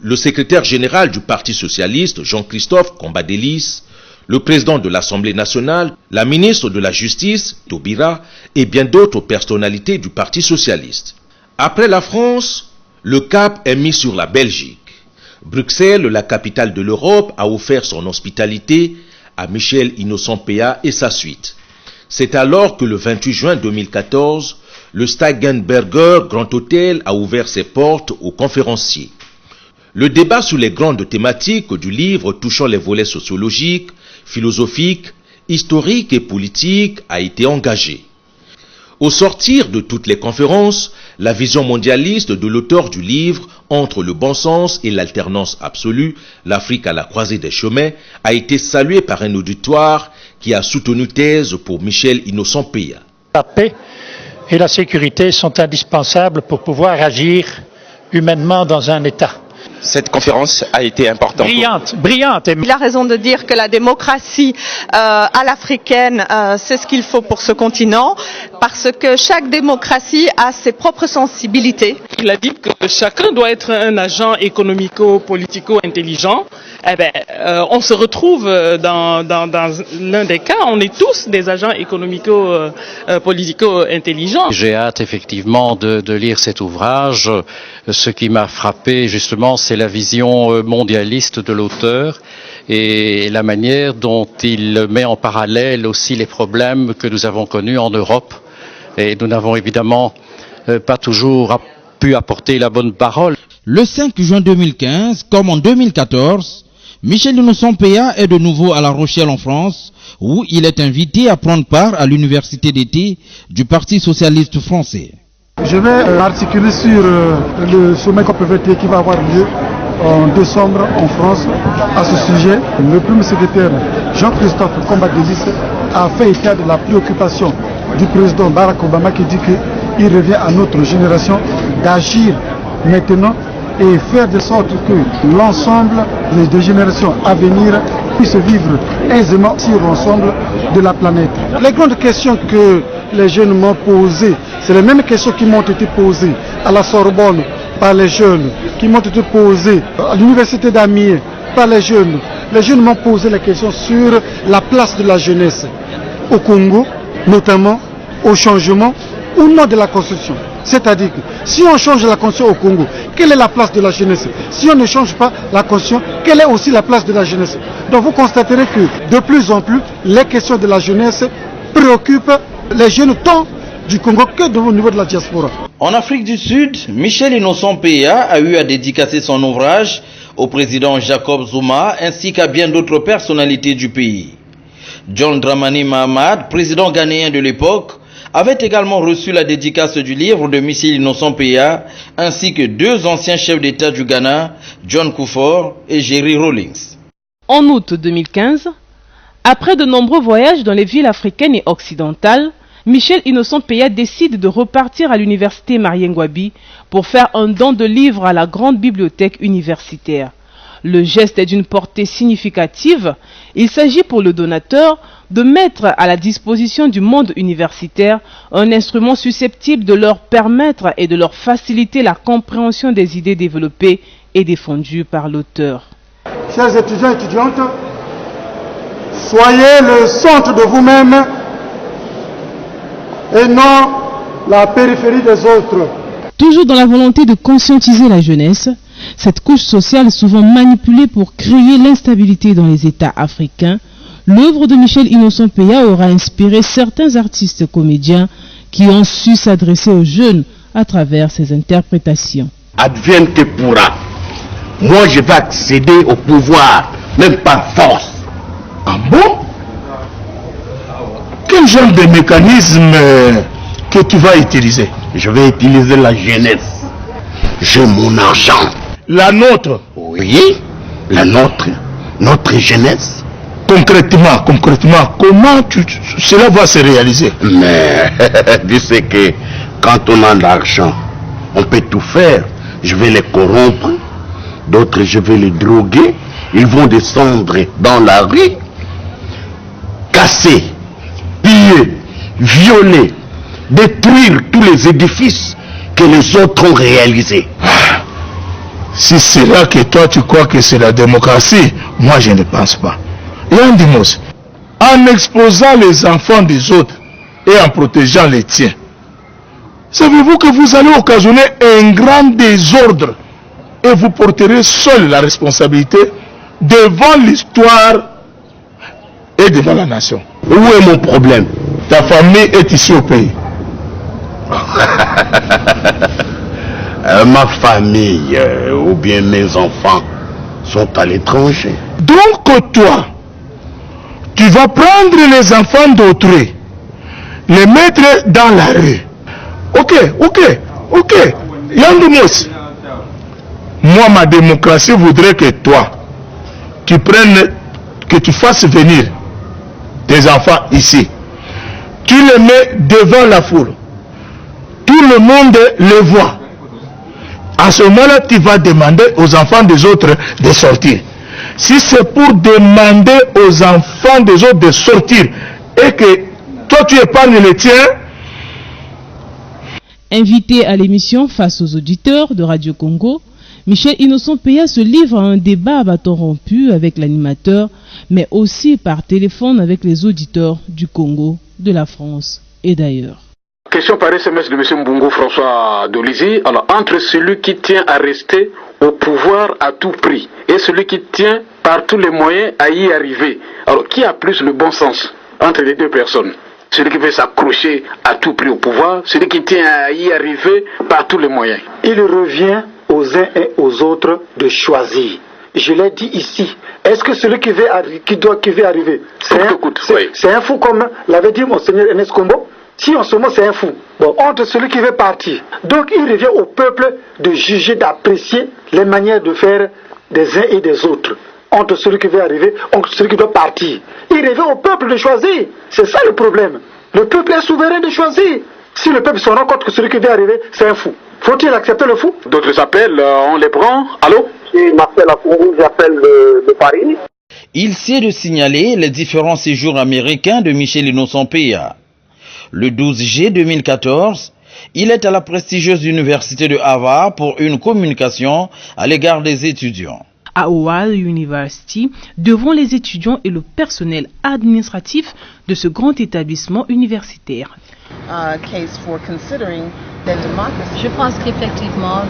le secrétaire général du Parti socialiste Jean-Christophe Combadélis, le président de l'Assemblée nationale, la ministre de la Justice, Taubira, et bien d'autres personnalités du Parti socialiste. Après la France, le cap est mis sur la Belgique. Bruxelles, la capitale de l'Europe, a offert son hospitalité à Michel Innocent Peya et sa suite. C'est alors que le 28 juin 2014, le Steigenberger Grand Hôtel a ouvert ses portes aux conférenciers. Le débat sur les grandes thématiques du livre touchant les volets sociologiques, philosophiques, historiques et politiques a été engagé. Au sortir de toutes les conférences, la vision mondialiste de l'auteur du livre Entre le bon sens et l'alternance absolue, l'Afrique à la croisée des chemins, a été saluée par un auditoire qui a soutenu thèse pour Michel Innocent Peya. La paix et la sécurité sont indispensables pour pouvoir agir humainement dans un État. Cette conférence a été importante. Brillante. Il a raison de dire que la démocratie à l'africaine, c'est ce qu'il faut pour ce continent, parce que chaque démocratie a ses propres sensibilités. Il a dit que chacun doit être un agent économico-politico intelligent. Eh bien, on se retrouve dans l'un des cas, on est tous des agents économico-politico intelligents. J'ai hâte effectivement de lire cet ouvrage. Ce qui m'a frappé justement, c'est la vision mondialiste de l'auteur et la manière dont il met en parallèle aussi les problèmes que nous avons connus en Europe. Et nous n'avons évidemment pas toujours pu apporter la bonne parole. Le 5 juin 2015, comme en 2014, Michel Innocent Peya est de nouveau à La Rochelle en France, où il est invité à prendre part à l'université d'été du Parti socialiste français. Je vais articuler sur le sommet COP21 qui va avoir lieu en décembre en France. À ce sujet, le premier secrétaire Jean-Christophe Combadélis a fait état de la préoccupation du président Barack Obama qui dit qu'il revient à notre génération d'agir maintenant et faire de sorte que l'ensemble des générations à venir puissent vivre aisément sur l'ensemble de la planète. Les grandes questions que les jeunes m'ont posées, c'est les mêmes questions qui m'ont été posées à la Sorbonne par les jeunes, qui m'ont été posées à l'université d'Amiens par les jeunes. Les jeunes m'ont posé la question sur la place de la jeunesse au Congo, notamment au changement ou non de la Constitution. C'est-à-dire que si on change la Constitution au Congo, quelle est la place de la jeunesse? Si on ne change pas la Constitution, quelle est aussi la place de la jeunesse? Donc vous constaterez que de plus en plus, les questions de la jeunesse préoccupent les jeunes tant du Congo que au niveau de la diaspora. En Afrique du Sud, Michel Innocent Peya a eu à dédicacer son ouvrage au président Jacob Zuma ainsi qu'à bien d'autres personnalités du pays. John Dramani Mahama, président ghanéen de l'époque, avait également reçu la dédicace du livre de Michel Innocent Peya ainsi que deux anciens chefs d'État du Ghana, John Kufuor et Jerry Rawlings. En août 2015, après de nombreux voyages dans les villes africaines et occidentales, Michel Innocent Peya décide de repartir à l'université Mariengwabi pour faire un don de livres à la grande bibliothèque universitaire. Le geste est d'une portée significative. Il s'agit pour le donateur de mettre à la disposition du monde universitaire un instrument susceptible de leur permettre et de leur faciliter la compréhension des idées développées et défendues par l'auteur. Chers étudiants et étudiantes, soyez le centre de vous-même et non la périphérie des autres. Toujours dans la volonté de conscientiser la jeunesse, cette couche sociale souvent manipulée pour créer l'instabilité dans les États africains, l'œuvre de Michel Innocent Peya aura inspiré certains artistes comédiens qui ont su s'adresser aux jeunes à travers ses interprétations. Advienne que pourra. Moi, je vais accéder au pouvoir, même par force. Ah bon? Quel genre de mécanisme que tu vas utiliser? Je vais utiliser la jeunesse. J'ai mon argent. La nôtre? Oui, la nôtre. Notre jeunesse. Concrètement, comment cela va se réaliser? Mais tu sais que quand on a de l'argent, on peut tout faire. Je vais les corrompre. D'autres, je vais les droguer. Ils vont descendre dans la rue, casser, piller, violer, détruire tous les édifices que les autres ont réalisés. Si c'est là que toi tu crois que c'est la démocratie, moi je ne pense pas. Yann Dimos, en exposant les enfants des autres et en protégeant les tiens, savez-vous que vous allez occasionner un grand désordre et vous porterez seul la responsabilité devant l'histoire et devant la nation? Où est mon problème? Ta famille est ici au pays. Ma famille ou bien mes enfants sont à l'étranger. Donc toi, tu vas prendre les enfants d'autrui, les mettre dans la rue. Ok. Yandoumous, moi ma démocratie voudrait que toi, que tu fasses venir tes enfants ici. Tu les mets devant la foule. Tout le monde les voit. À ce moment-là, tu vas demander aux enfants des autres de sortir. Si c'est pour demander aux enfants des autres de sortir et que toi tu épargnes les tiens. Invité à l'émission face aux auditeurs de Radio Congo, Michel Innocent Peya se livre à un débat à bâton rompu avec l'animateur, mais aussi par téléphone avec les auditeurs du Congo, de la France et d'ailleurs. Question par SMS de M. Mbungo François Dolizy. Alors, entre celui qui tient à rester au pouvoir à tout prix et celui qui tient par tous les moyens à y arriver, alors qui a plus le bon sens entre les deux personnes? Celui qui veut s'accrocher à tout prix au pouvoir, celui qui tient à y arriver par tous les moyens. Il revient aux uns et aux autres de choisir. Je l'ai dit ici. Est-ce que celui qui veut arriver, c'est un fou comme l'avait dit Monseigneur Ernest Kombo? Si en ce moment c'est un fou, bon, entre celui qui veut partir. Donc il revient au peuple de juger, d'apprécier les manières de faire des uns et des autres. Entre celui qui veut arriver, entre celui qui doit partir. Il revient au peuple de choisir. C'est ça le problème. Le peuple est souverain de choisir. Si le peuple se rend compte que celui qui veut arriver, c'est un fou, faut-il accepter le fou? D'autres appellent, on les prend. Allô? Je m'appelle Akourou, j'appelle de Paris. Il sied de signaler les différents séjours américains de Michel Innocent Peya. Le 12 juillet 2014, il est à la prestigieuse université de Harvard pour une communication à l'égard des étudiants. À Howard University, devant les étudiants et le personnel administratif de ce grand établissement universitaire. Je pense qu'effectivement,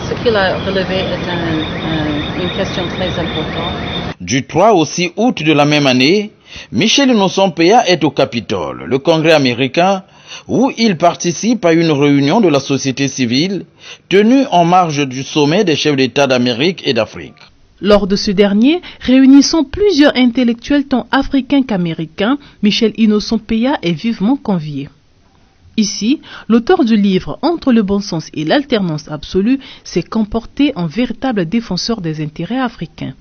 ce qu'il a relevé est une question très importante. Du 3 au 6 août de la même année, Michel Innocent Peya est au Capitole, le Congrès américain, où il participe à une réunion de la société civile tenue en marge du sommet des chefs d'État d'Amérique et d'Afrique. Lors de ce dernier, réunissant plusieurs intellectuels tant africains qu'américains, Michel Innocent Peya est vivement convié. Ici, l'auteur du livre « Entre le bon sens et l'alternance absolue » s'est comporté en véritable défenseur des intérêts africains.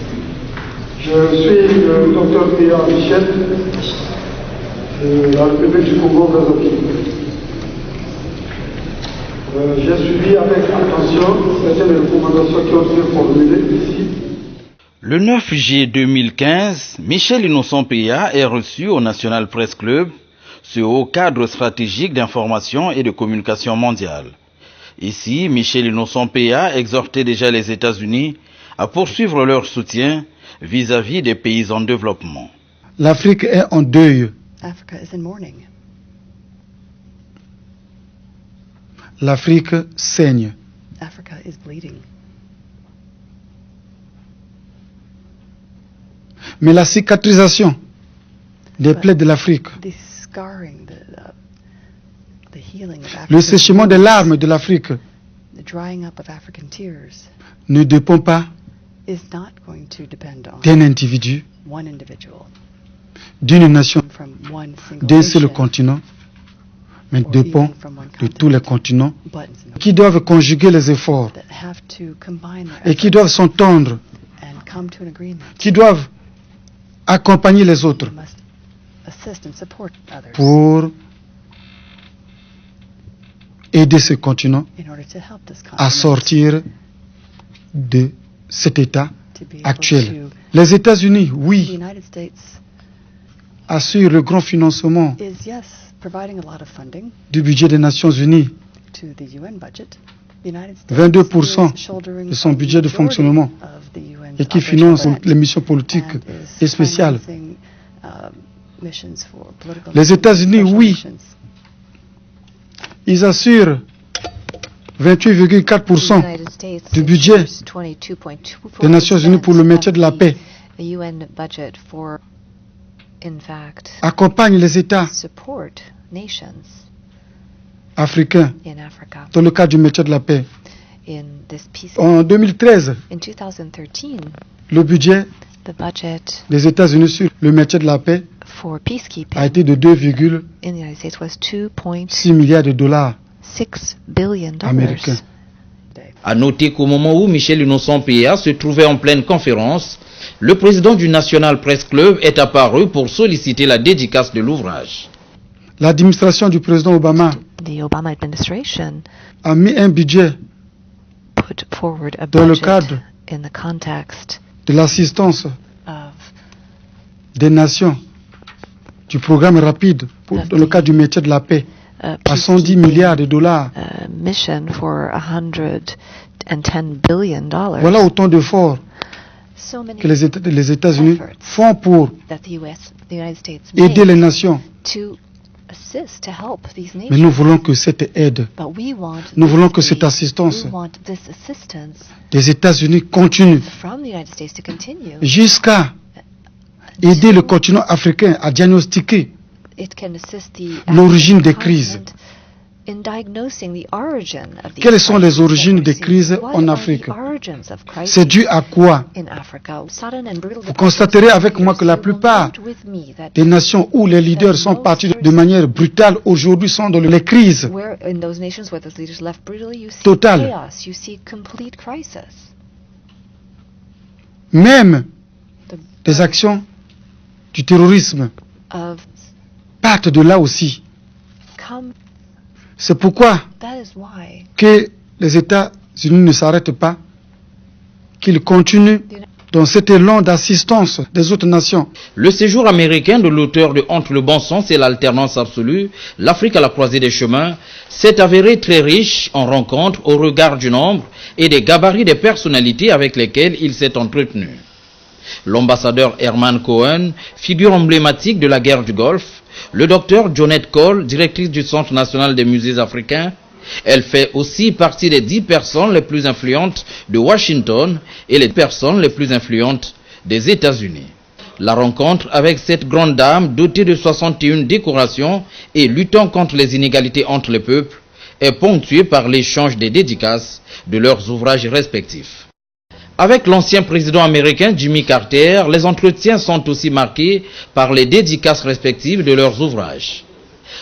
Je suis le docteur Peya Michel de la République du Congo-Brazzaville. J'ai suivi avec attention certaines recommandations qui ont été formulées ici. Le 9 juillet 2015, Michel Innocent Peya est reçu au National Press Club, ce haut cadre stratégique d'information et de communication mondiale. Ici, Michel Innocent Peya exhortait déjà les États-Unis à poursuivre leur soutien vis-à-vis des pays en développement. L'Afrique est en deuil. L'Afrique saigne. Mais la cicatrisation des plaies de l'Afrique, le séchement des larmes de l'Afrique ne dépend pas d'un individu, d'une nation, d'un seul continent, mais dépend de tous les continents qui doivent conjuguer les efforts et qui doivent s'entendre, qui doivent accompagner les autres pour aider ce continent à sortir de cet état actuel. Les États-Unis, oui, assurent le grand financement du budget des Nations Unies, 22% de son budget de fonctionnement, et qui finance les missions politiques et spéciales. Les États-Unis, oui, ils assurent 28,4% du budget des Nations Unies pour le maintien de la paix. Accompagnent les États africains dans le cadre du maintien de la paix. En 2013, le budget des États-Unis sur le maintien de la paix a été de 2,6 milliards de dollars américains. À noter qu'au moment où Michel Innocent Peya se trouvait en pleine conférence, le président du National Press Club est apparu pour solliciter la dédicace de l'ouvrage. L'administration du président Obama a mis un budget dans le cadre de l'assistance des nations du programme rapide dans le cadre du maintien de la paix à 110 milliards de dollars. Voilà autant d'efforts que les États-Unis font pour aider les nations. Mais nous voulons que cette aide, nous voulons que cette assistance des États-Unis continue jusqu'à aider le continent africain à diagnostiquer l'origine des crises. Quelles sont les origines des crises en Afrique? C'est dû à quoi? Vous constaterez avec moi que la plupart des nations où les leaders sont partis de manière brutale aujourd'hui sont dans les crises totales. Même des actions du terrorisme partent de là aussi. C'est pourquoi que les États-Unis ne s'arrêtent pas, qu'ils continuent dans cet élan d'assistance des autres nations. Le séjour américain de l'auteur de Entre le bon sens et l'alternance absolue, l'Afrique à la croisée des chemins, s'est avéré très riche en rencontres au regard du nombre et des gabarits des personnalités avec lesquelles il s'est entretenu. L'ambassadeur Herman Cohen, figure emblématique de la guerre du Golfe, le docteur Jonette Cole, directrice du Centre national des musées africains. Elle fait aussi partie des 10 personnes les plus influentes de Washington et les personnes les plus influentes des États-Unis. La rencontre avec cette grande dame dotée de 61 décorations et luttant contre les inégalités entre les peuples est ponctuée par l'échange des dédicaces de leurs ouvrages respectifs. Avec l'ancien président américain Jimmy Carter, les entretiens sont aussi marqués par les dédicaces respectives de leurs ouvrages.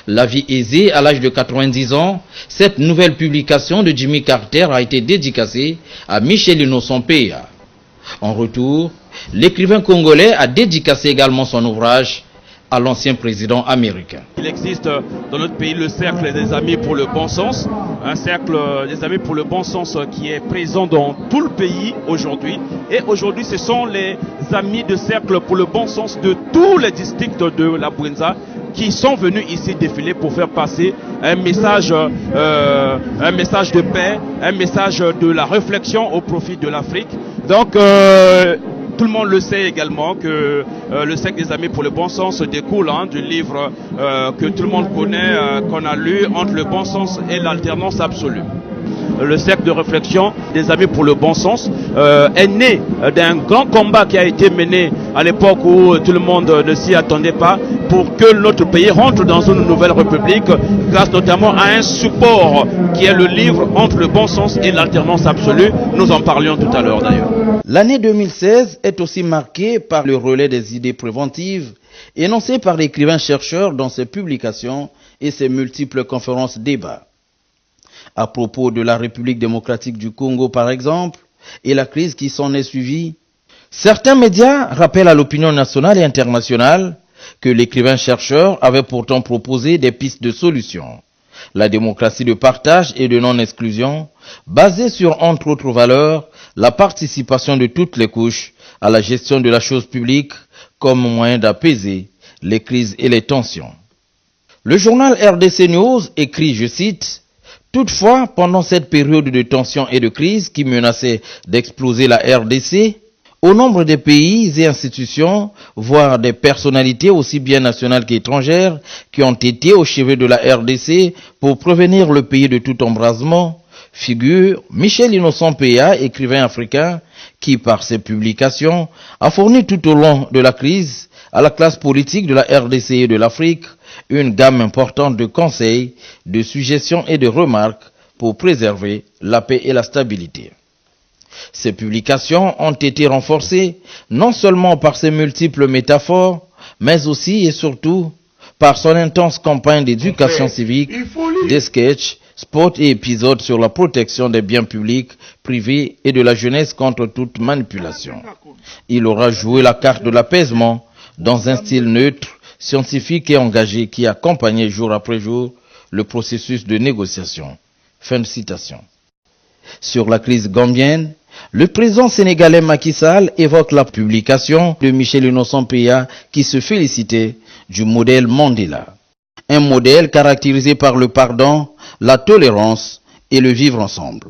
La vie aisée à l'âge de 90 ans, cette nouvelle publication de Jimmy Carter a été dédicacée à Michel Innocent Peya. En retour, l'écrivain congolais a dédicacé également son ouvrage à l'ancien président américain. Il existe dans notre pays le cercle des amis pour le bon sens, un cercle des amis pour le bon sens qui est présent dans tout le pays aujourd'hui. Et aujourd'hui, ce sont les amis de cercle pour le bon sens de tous les districts de la Bouenza qui sont venus ici défiler pour faire passer un message de paix, un message de la réflexion au profit de l'Afrique. Donc, tout le monde le sait également que le cercle des amis pour le bon sens découle du livre que tout le monde connaît, qu'on a lu, Entre le bon sens et l'alternance absolue. Le cercle de réflexion des amis pour le bon sens est né d'un grand combat qui a été mené à l'époque où tout le monde ne s'y attendait pas pour que notre pays rentre dans une nouvelle république grâce notamment à un support qui est le livre Entre le bon sens et l'alternance absolue. Nous en parlions tout à l'heure d'ailleurs. L'année 2016 est aussi marquée par le relais des idées préventives énoncées par l'écrivain-chercheur dans ses publications et ses multiples conférences débats. À propos de la République démocratique du Congo par exemple, et la crise qui s'en est suivie, certains médias rappellent à l'opinion nationale et internationale que l'écrivain-chercheur avait pourtant proposé des pistes de solutions. La démocratie de partage et de non-exclusion, basée sur, entre autres valeurs, la participation de toutes les couches à la gestion de la chose publique comme moyen d'apaiser les crises et les tensions. Le journal RDC News écrit, je cite, « Toutefois, pendant cette période de tension et de crise qui menaçait d'exploser la RDC, au nombre des pays et institutions, voire des personnalités aussi bien nationales qu'étrangères, qui ont été au chevet de la RDC pour prévenir le pays de tout embrasement, figure Michel Innocent Peya, écrivain africain, qui par ses publications a fourni tout au long de la crise à la classe politique de la RDC et de l'Afrique une gamme importante de conseils, de suggestions et de remarques pour préserver la paix et la stabilité. Ces publications ont été renforcées non seulement par ses multiples métaphores, mais aussi et surtout par son intense campagne d'éducation civique, des sketchs, spots et épisodes sur la protection des biens publics, privés et de la jeunesse contre toute manipulation. Il aura joué la carte de l'apaisement dans un style neutre, scientifique et engagé qui accompagnait jour après jour le processus de négociation. Fin de citation. Sur la crise gambienne, le président sénégalais Macky Sall évoque la publication de Michel Innocent Peya qui se félicitait du modèle Mandela. Un modèle caractérisé par le pardon, la tolérance et le vivre ensemble.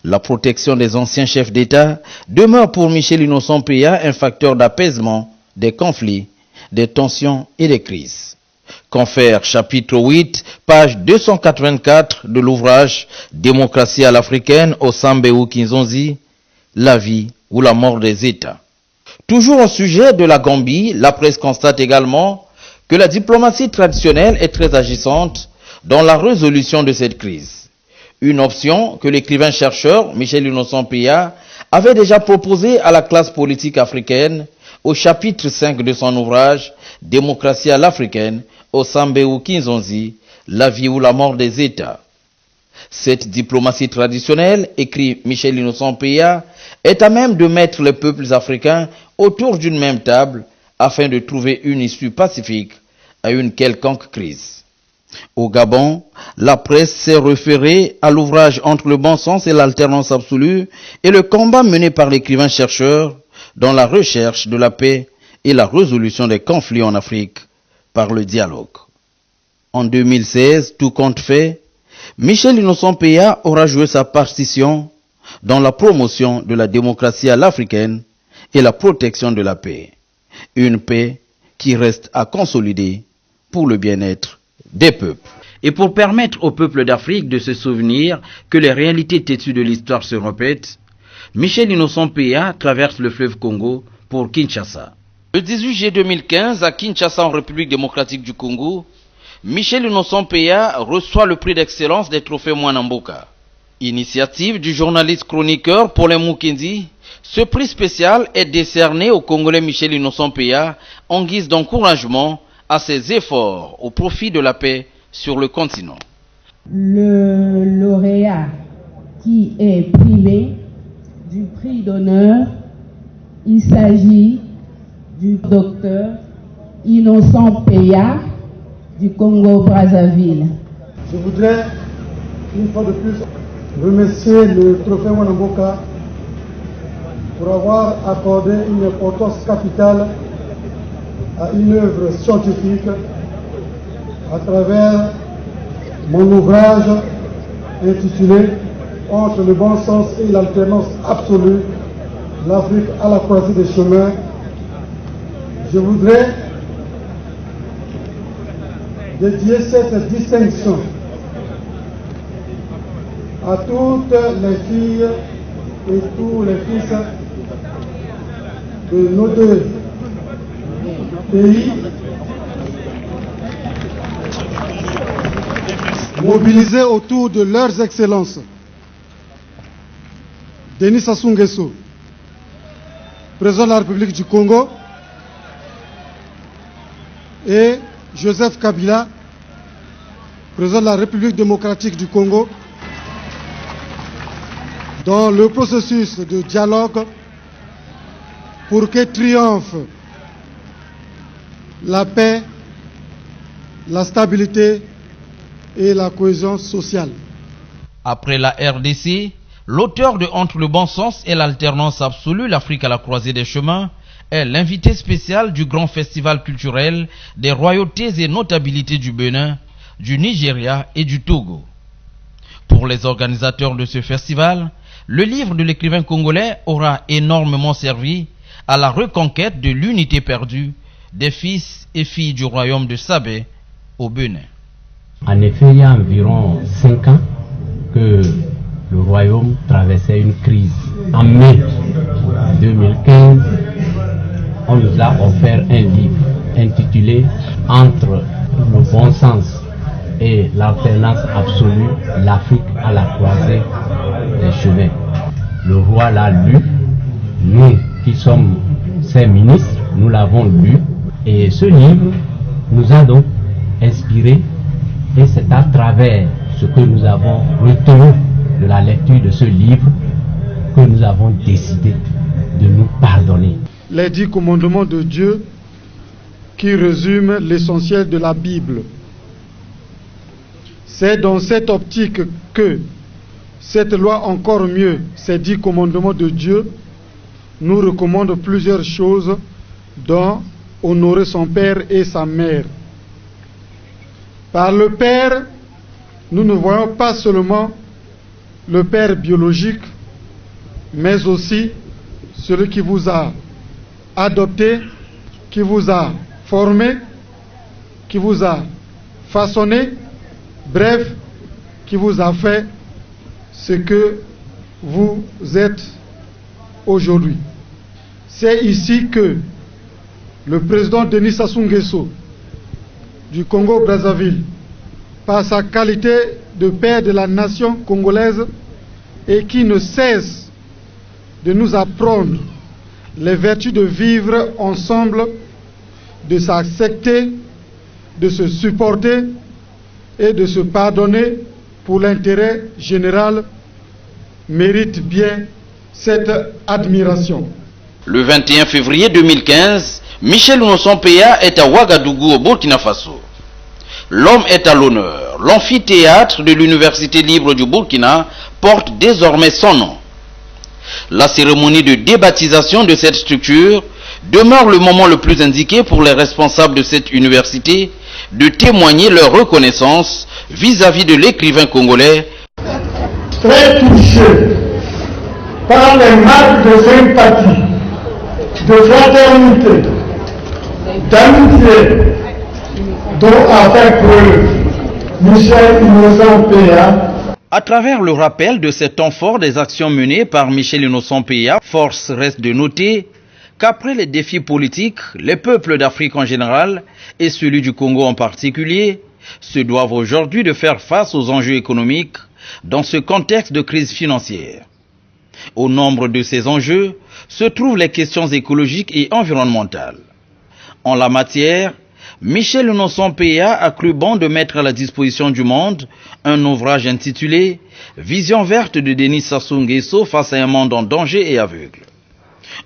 La protection des anciens chefs d'État demeure pour Michel Innocent Peya un facteur d'apaisement des conflits, des tensions et des crises. Confère chapitre 8, page 284 de l'ouvrage Démocratie à l'africaine au Sambéou Kinzonzi, la vie ou la mort des États. Toujours au sujet de la Gambie, la presse constate également que la diplomatie traditionnelle est très agissante dans la résolution de cette crise. Une option que l'écrivain-chercheur Michel Innocent Peya avait déjà proposée à la classe politique africaine au chapitre 5 de son ouvrage Démocratie à l'africaine au Sambéou Kinzonzi, la vie ou la mort des États. Cette diplomatie traditionnelle, écrit Michel Innocent Peya, est à même de mettre les peuples africains autour d'une même table afin de trouver une issue pacifique à une quelconque crise. Au Gabon, la presse s'est référée à l'ouvrage Entre le bon sens et l'alternance absolue et le combat mené par l'écrivain-chercheur dans la recherche de la paix et la résolution des conflits en Afrique par le dialogue. En 2016, tout compte fait, Michel Innocent Peya aura joué sa partition dans la promotion de la démocratie à l'africaine et la protection de la paix. Une paix qui reste à consolider pour le bien-être des peuples. Et pour permettre aux peuples d'Afrique de se souvenir que les réalités têtues de l'histoire se répètent, Michel Innocent Peya traverse le fleuve Congo pour Kinshasa. Le 18 juillet 2015, à Kinshasa, en République démocratique du Congo, Michel Innocent Peya reçoit le prix d'excellence des trophées Mwanamboka. Initiative du journaliste chroniqueur Paulin Mukendi, ce prix spécial est décerné au Congolais Michel Innocent Peya en guise d'encouragement à ses efforts au profit de la paix sur le continent. Le lauréat qui est primé du prix d'honneur, il s'agit du docteur Innocent Peya du Congo-Brazzaville. Je voudrais une fois de plus remercier le trophée Mwanamboka pour avoir accordé une importance capitale à une œuvre scientifique à travers mon ouvrage intitulé Entre le bon sens et l'alternance absolue, l'Afrique à la croisée des chemins. Je voudrais dédier cette distinction à toutes les filles et tous les fils de nos deux pays mobilisés autour de leurs excellences. Denis Sassou Nguesso, président de la République du Congo, et Joseph Kabila, président de la République démocratique du Congo, dans le processus de dialogue pour que triomphe la paix, la stabilité et la cohésion sociale. Après la RDC, l'auteur de Entre le bon sens et l'alternance absolue, l'Afrique à la croisée des chemins, est l'invité spécial du grand festival culturel des royautés et notabilités du Bénin, du Nigeria et du Togo. Pour les organisateurs de ce festival, le livre de l'écrivain congolais aura énormément servi à la reconquête de l'unité perdue des fils et filles du royaume de Sabé au Bénin. En effet, il y a environ 5 ans que le royaume traversait une crise. En mai 2015, on nous a offert un livre intitulé Entre le bon sens et l'alternance absolue, l'Afrique à la croisée des chemins. Le roi l'a lu, nous qui sommes ses ministres, nous l'avons lu, et ce livre nous a donc inspiré, et c'est à travers ce que nous avons retenu de la lecture de ce livre que nous avons décidé de nous pardonner. Les 10 commandements de Dieu qui résument l'essentiel de la Bible. C'est dans cette optique que cette loi, encore mieux, ces 10 commandements de Dieu, nous recommande plusieurs choses, dont honorer son père et sa mère. Par le père, nous ne voyons pas seulement le père biologique, mais aussi celui qui vous a adopté, qui vous a formé, qui vous a façonné, bref, qui vous a fait ce que vous êtes aujourd'hui. C'est ici que le président Denis Sassou Nguesso du Congo-Brazzaville, par sa qualité de père de la nation congolaise et qui ne cesse de nous apprendre les vertus de vivre ensemble, de s'accepter, de se supporter et de se pardonner pour l'intérêt général, mérite bien cette admiration. Le 21 février 2015, Michel Innocent Peya est à Ouagadougou au Burkina Faso. L'homme est à l'honneur. L'amphithéâtre de l'Université libre du Burkina porte désormais son nom. La cérémonie de débaptisation de cette structure demeure le moment le plus indiqué pour les responsables de cette université de témoigner leur reconnaissance vis-à-vis de l'écrivain congolais. Très touché par les marques de sympathie, de fraternité, d'amitié dont a fait preuve Michel Innocent Peya. À travers le rappel de ces temps forts des actions menées par Michel Innocent Peya, force reste de noter qu'après les défis politiques, les peuples d'Afrique en général et celui du Congo en particulier se doivent aujourd'hui de faire face aux enjeux économiques dans ce contexte de crise financière. Au nombre de ces enjeux se trouvent les questions écologiques et environnementales. En la matière, Michel Innocent Peya a cru bon de mettre à la disposition du monde un ouvrage intitulé « Vision verte de Denis Sassou Nguesso face à un monde en danger et aveugle ».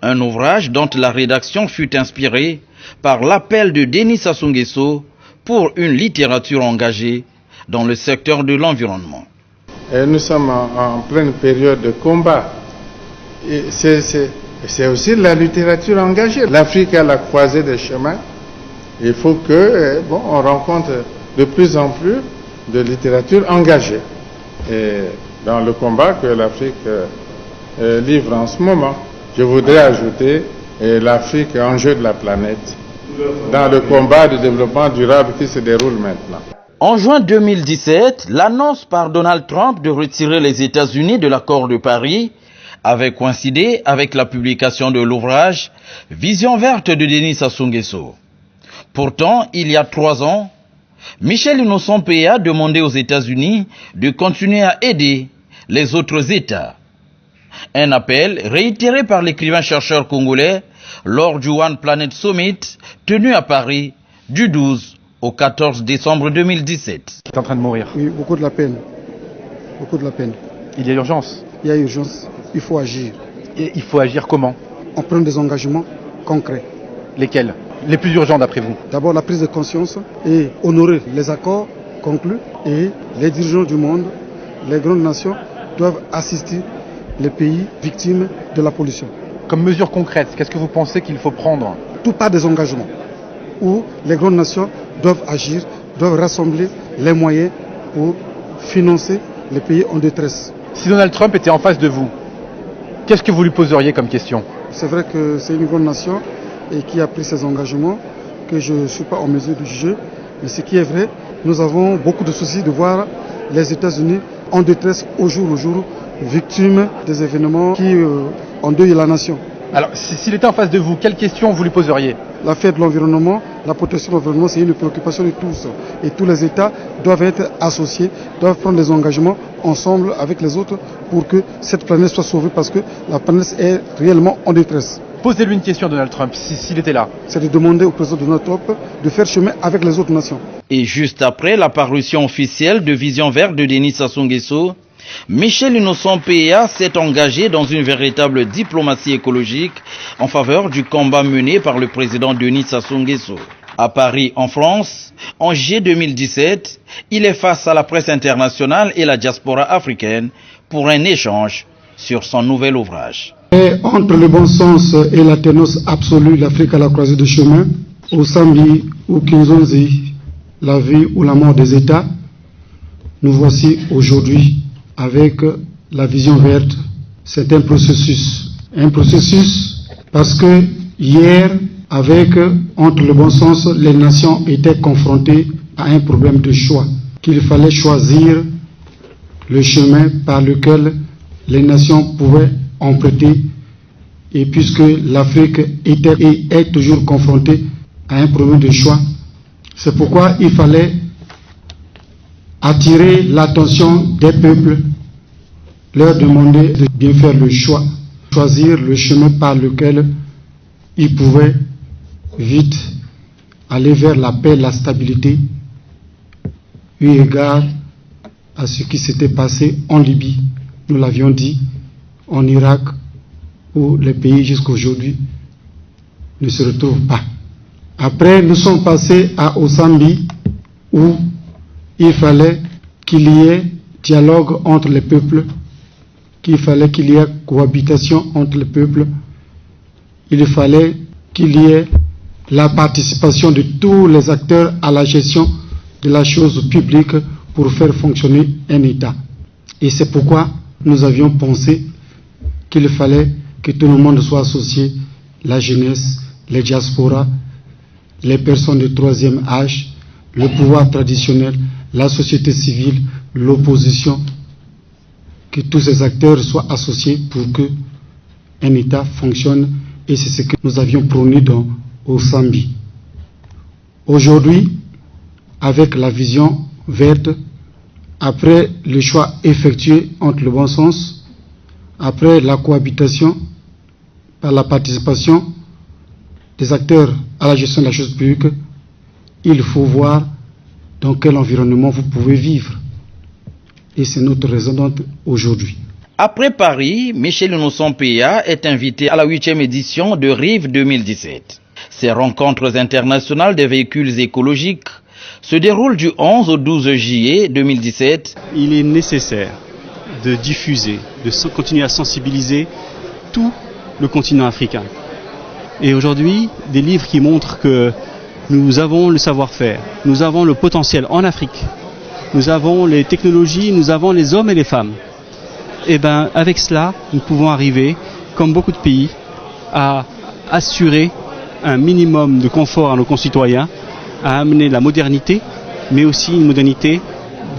Un ouvrage dont la rédaction fut inspirée par l'appel de Denis Sassou Nguesso pour une littérature engagée dans le secteur de l'environnement. Nous sommes en pleine période de combat. C'est aussi la littérature engagée. L'Afrique est à la croisée des chemins. Il faut que, on rencontre de plus en plus de littérature engagée. Et dans le combat que l'Afrique livre en ce moment, je voudrais ajouter l'Afrique enjeu de la planète dans le combat de développement durable qui se déroule maintenant. En juin 2017, l'annonce par Donald Trump de retirer les États-Unis de l'accord de Paris avait coïncidé avec la publication de l'ouvrage « Vision verte de Denis Sassou Nguesso ». Pourtant, il y a 3 ans, Michel Innocent Peya demandait aux États-Unis de continuer à aider les autres États. Un appel réitéré par l'écrivain-chercheur congolais lors du One Planet Summit tenu à Paris du 12 au 14 décembre 2017. Il est en train de mourir. Oui, beaucoup de la peine. Beaucoup de la peine. Il y a urgence. Il y a urgence. Il faut agir. Et il faut agir comment? On prend des engagements concrets. Lesquels? Les plus urgents d'après vous? D'abord la prise de conscience et honorer les accords conclus, et les dirigeants du monde, les grandes nations doivent assister les pays victimes de la pollution. Comme mesure concrète, qu'est-ce que vous pensez qu'il faut prendre? Tout part des engagements où les grandes nations doivent agir, doivent rassembler les moyens pour financer les pays en détresse. Si Donald Trump était en face de vous, qu'est-ce que vous lui poseriez comme question? C'est vrai que c'est une grande nation et qui a pris ses engagements que je ne suis pas en mesure de juger. Mais ce qui est vrai, nous avons beaucoup de soucis de voir les États-Unis en détresse au jour, victimes des événements qui endeuillent la nation. Alors, s'il était en face de vous, quelle question vous lui poseriez? L'affaire de l'environnement, la protection de l'environnement, c'est une préoccupation de tous. Et tous les États doivent être associés, doivent prendre des engagements ensemble avec les autres pour que cette planète soit sauvée, parce que la planète est réellement en détresse. Posez-lui une question, Donald Trump, s'il était là. C'est de demander au président Donald Trump de faire chemin avec les autres nations. Et juste après la parution officielle de Vision verte de Denis Sassou Nguesso, Michel Innocent Peya s'est engagé dans une véritable diplomatie écologique en faveur du combat mené par le président Denis Sassou Nguesso. À Paris, en France, en juillet 2017, il est face à la presse internationale et la diaspora africaine pour un échange sur son nouvel ouvrage. Et entre le bon sens et la ténance absolue, l'Afrique à la croisée de chemin, au Sambi ou Kinzonzi, la vie ou la mort des États, nous voici aujourd'hui avec la vision verte. C'est un processus parce que hier, entre le bon sens, les nations étaient confrontées à un problème de choix, qu'il fallait choisir le chemin par lequel les nations pouvaient emprunter, et puisque l'Afrique était et est toujours confrontée à un problème de choix, c'est pourquoi il fallait attirer l'attention des peuples, leur demander de bien faire le choix, choisir le chemin par lequel ils pouvaient vite aller vers la paix, la stabilité, eu égard à ce qui s'était passé en Libye, nous l'avions dit, en Irak, où les pays jusqu'à aujourd'hui ne se retrouvent pas. Après, nous sommes passés à Osambi, où il fallait qu'il y ait dialogue entre les peuples, qu'il fallait qu'il y ait cohabitation entre les peuples, il fallait qu'il y ait la participation de tous les acteurs à la gestion de la chose publique pour faire fonctionner un État. Et c'est pourquoi nous avions pensé qu'il fallait que tout le monde soit associé, la jeunesse, les diasporas, les personnes de troisième âge, le pouvoir traditionnel, la société civile, l'opposition, que tous ces acteurs soient associés pour que un État fonctionne Et c'est ce que nous avions prôné au Zambie. Aujourd'hui, avec la vision verte, après le choix effectué entre le bon sens, après la cohabitation, par la participation des acteurs à la gestion de la chose publique, il faut voir dans quel environnement vous pouvez vivre. Et c'est notre raison d'être aujourd'hui. Après Paris, Michel Innocent Peya est invité à la 8e édition de Rive 2017. Ces rencontres internationales des véhicules écologiques se déroulent du 11 au 12 juillet 2017. Il est nécessaire de diffuser, de continuer à sensibiliser tout le continent africain. Et aujourd'hui, des livres qui montrent que nous avons le savoir-faire, nous avons le potentiel en Afrique, nous avons les technologies, nous avons les hommes et les femmes. Et bien, avec cela, nous pouvons arriver, comme beaucoup de pays, à assurer un minimum de confort à nos concitoyens, à amener la modernité, mais aussi une modernité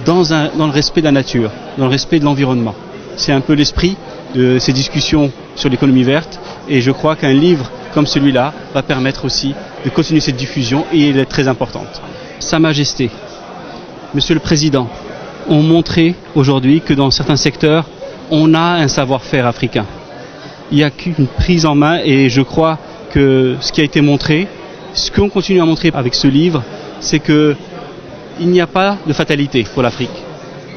dans le respect de la nature, dans le respect de l'environnement. C'est un peu l'esprit de ces discussions sur l'économie verte, et je crois qu'un livre comme celui-là va permettre aussi de continuer cette diffusion, et elle est très importante. Sa Majesté, Monsieur le Président, ont montré aujourd'hui que dans certains secteurs, on a un savoir-faire africain. Il n'y a qu'une prise en main, et je crois que ce qui a été montré, ce qu'on continue à montrer avec ce livre, c'est qu'il n'y a pas de fatalité pour l'Afrique.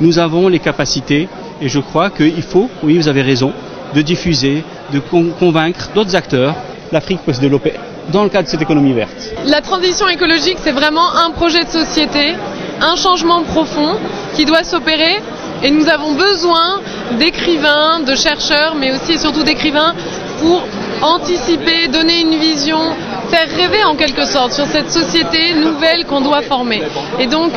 Nous avons les capacités, et je crois qu'il faut, oui vous avez raison, de diffuser, de convaincre d'autres acteurs. L'Afrique peut se développer dans le cadre de cette économie verte. La transition écologique, c'est vraiment un projet de société, un changement profond qui doit s'opérer. Et nous avons besoin d'écrivains, de chercheurs, mais aussi et surtout d'écrivains pour anticiper, donner une vision, faire rêver en quelque sorte sur cette société nouvelle qu'on doit former. Et donc,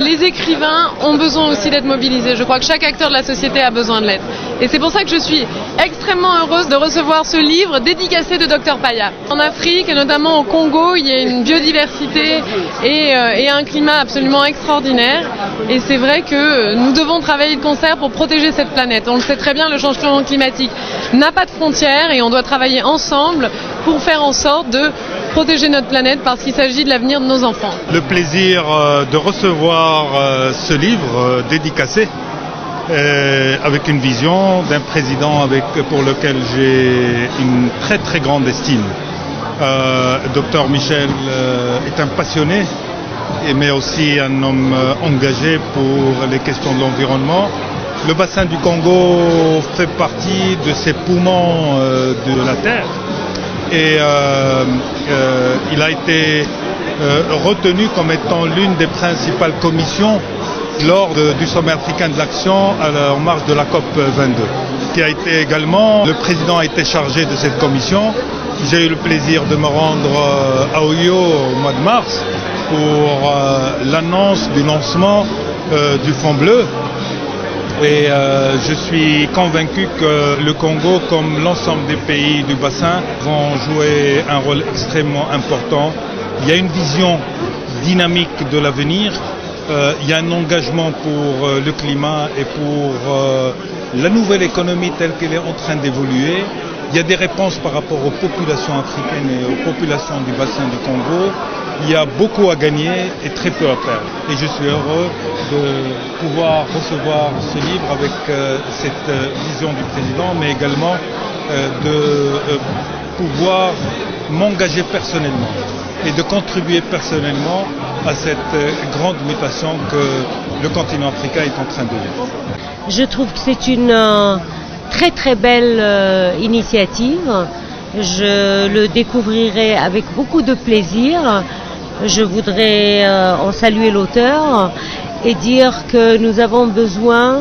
les écrivains ont besoin aussi d'être mobilisés. Je crois que chaque acteur de la société a besoin de l'être. Et c'est pour ça que je suis extrêmement heureuse de recevoir ce livre dédicacé de Dr Peya. En Afrique, et notamment au Congo, il y a une biodiversité et un climat absolument extraordinaire. Et c'est vrai que nous devons travailler de concert pour protéger cette planète. On le sait très bien, le changement climatique n'a pas de frontières et on doit travailler ensemble pour faire en sorte de protéger notre planète parce qu'il s'agit de l'avenir de nos enfants. Le plaisir de recevoir ce livre dédicacé avec une vision d'un président pour lequel j'ai une très très grande estime. Dr Michel est un passionné, mais aussi un homme engagé pour les questions de l'environnement. Le bassin du Congo fait partie de ces poumons de la Terre. Et il a été retenu comme étant l'une des principales commissions lors du sommet africain de l'action en marge de la COP 22. Qui a été également, le président a été chargé de cette commission. J'ai eu le plaisir de me rendre à Oyo au mois de mars pour l'annonce du lancement du Fonds bleu. Et je suis convaincu que le Congo, comme l'ensemble des pays du bassin, vont jouer un rôle extrêmement important. Il y a une vision dynamique de l'avenir, il y a un engagement pour le climat et pour la nouvelle économie telle qu'elle est en train d'évoluer. Il y a des réponses par rapport aux populations africaines et aux populations du bassin du Congo. Il y a beaucoup à gagner et très peu à perdre. Et je suis heureux de pouvoir recevoir ce livre avec cette vision du président, mais également de pouvoir m'engager personnellement et de contribuer personnellement à cette grande mutation que le continent africain est en train de vivre. Je trouve que c'est une très très belle initiative. Je le découvrirai avec beaucoup de plaisir. Je voudrais en saluer l'auteur et dire que nous avons besoin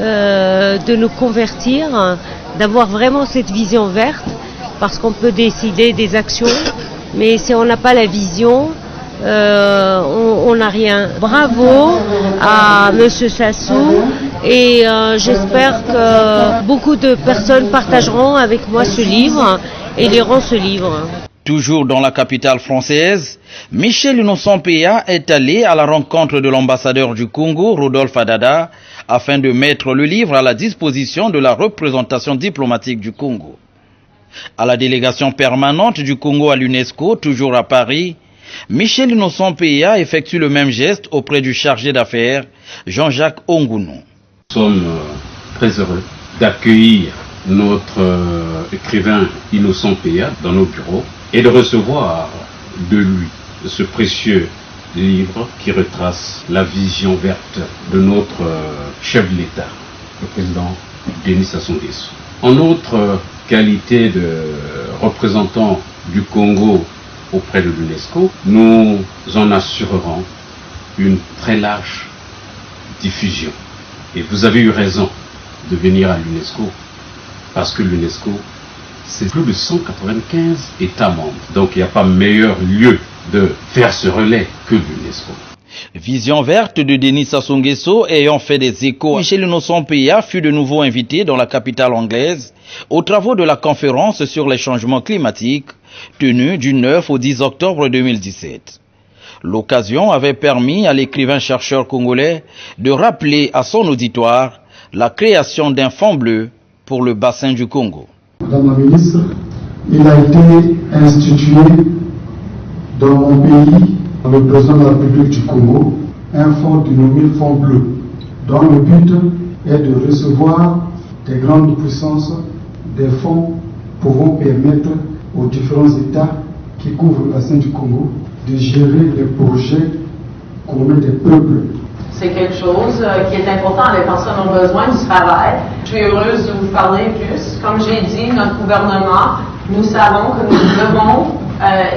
de nous convertir, d'avoir vraiment cette vision verte, parce qu'on peut décider des actions, mais si on n'a pas la vision, on n'a rien. Bravo à Monsieur Sassou et j'espère que beaucoup de personnes partageront avec moi ce livre et liront ce livre. Toujours dans la capitale française, Michel Innocent Peya est allé à la rencontre de l'ambassadeur du Congo, Rodolphe Adada, afin de mettre le livre à la disposition de la représentation diplomatique du Congo. À la délégation permanente du Congo à l'UNESCO, toujours à Paris, Michel Innocent Peya effectue le même geste auprès du chargé d'affaires, Jean-Jacques Ongounou. Nous sommes très heureux d'accueillir notre écrivain Innocent Peya dans nos bureaux et de recevoir de lui ce précieux livre qui retrace la vision verte de notre chef de l'État, le président Denis Sassou Nguesso. En notre qualité de représentant du Congo auprès de l'UNESCO, nous en assurerons une très large diffusion. Et vous avez eu raison de venir à l'UNESCO, parce que l'UNESCO, c'est plus de 195 États membres. Donc il n'y a pas meilleur lieu de faire ce relais que l'UNESCO. Vision verte de Denis Sassou Nguesso ayant fait des échos, Michel Innocent Peya fut de nouveau invité dans la capitale anglaise aux travaux de la conférence sur les changements climatiques tenue du 9 au 10 octobre 2017. L'occasion avait permis à l'écrivain-chercheur congolais de rappeler à son auditoire la création d'un fonds bleu pour le bassin du Congo. Madame la ministre, il a été institué dans mon pays, par le président de la République du Congo, un fonds dénommé Fonds bleu, dont le but est de recevoir des grandes puissances des fonds pouvant permettre aux différents États qui couvrent le bassin du Congo de gérer les projets communs des peuples. C'est quelque chose qui est important. Les personnes ont besoin du travail. Je suis heureuse de vous parler plus. Comme j'ai dit, notre gouvernement, nous savons que nous devons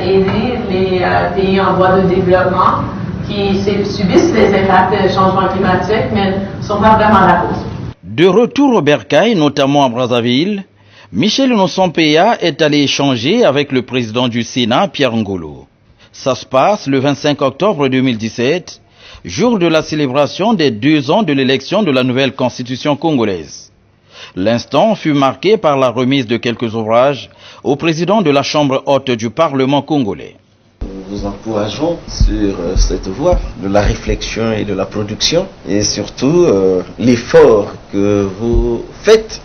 aider les pays en voie de développement qui subissent les impacts des changements climatiques, mais ne sont pas vraiment la cause. De retour au Bercail, notamment à Brazzaville, Michel Innocent Peya est allé échanger avec le président du Sénat, Pierre Ngolo. Ça se passe le 25 octobre 2017, jour de la célébration des 2 ans de l'élection de la nouvelle constitution congolaise. L'instant fut marqué par la remise de quelques ouvrages au président de la Chambre haute du Parlement congolais. Nous vous encourageons sur cette voie de la réflexion et de la production et surtout l'effort que vous faites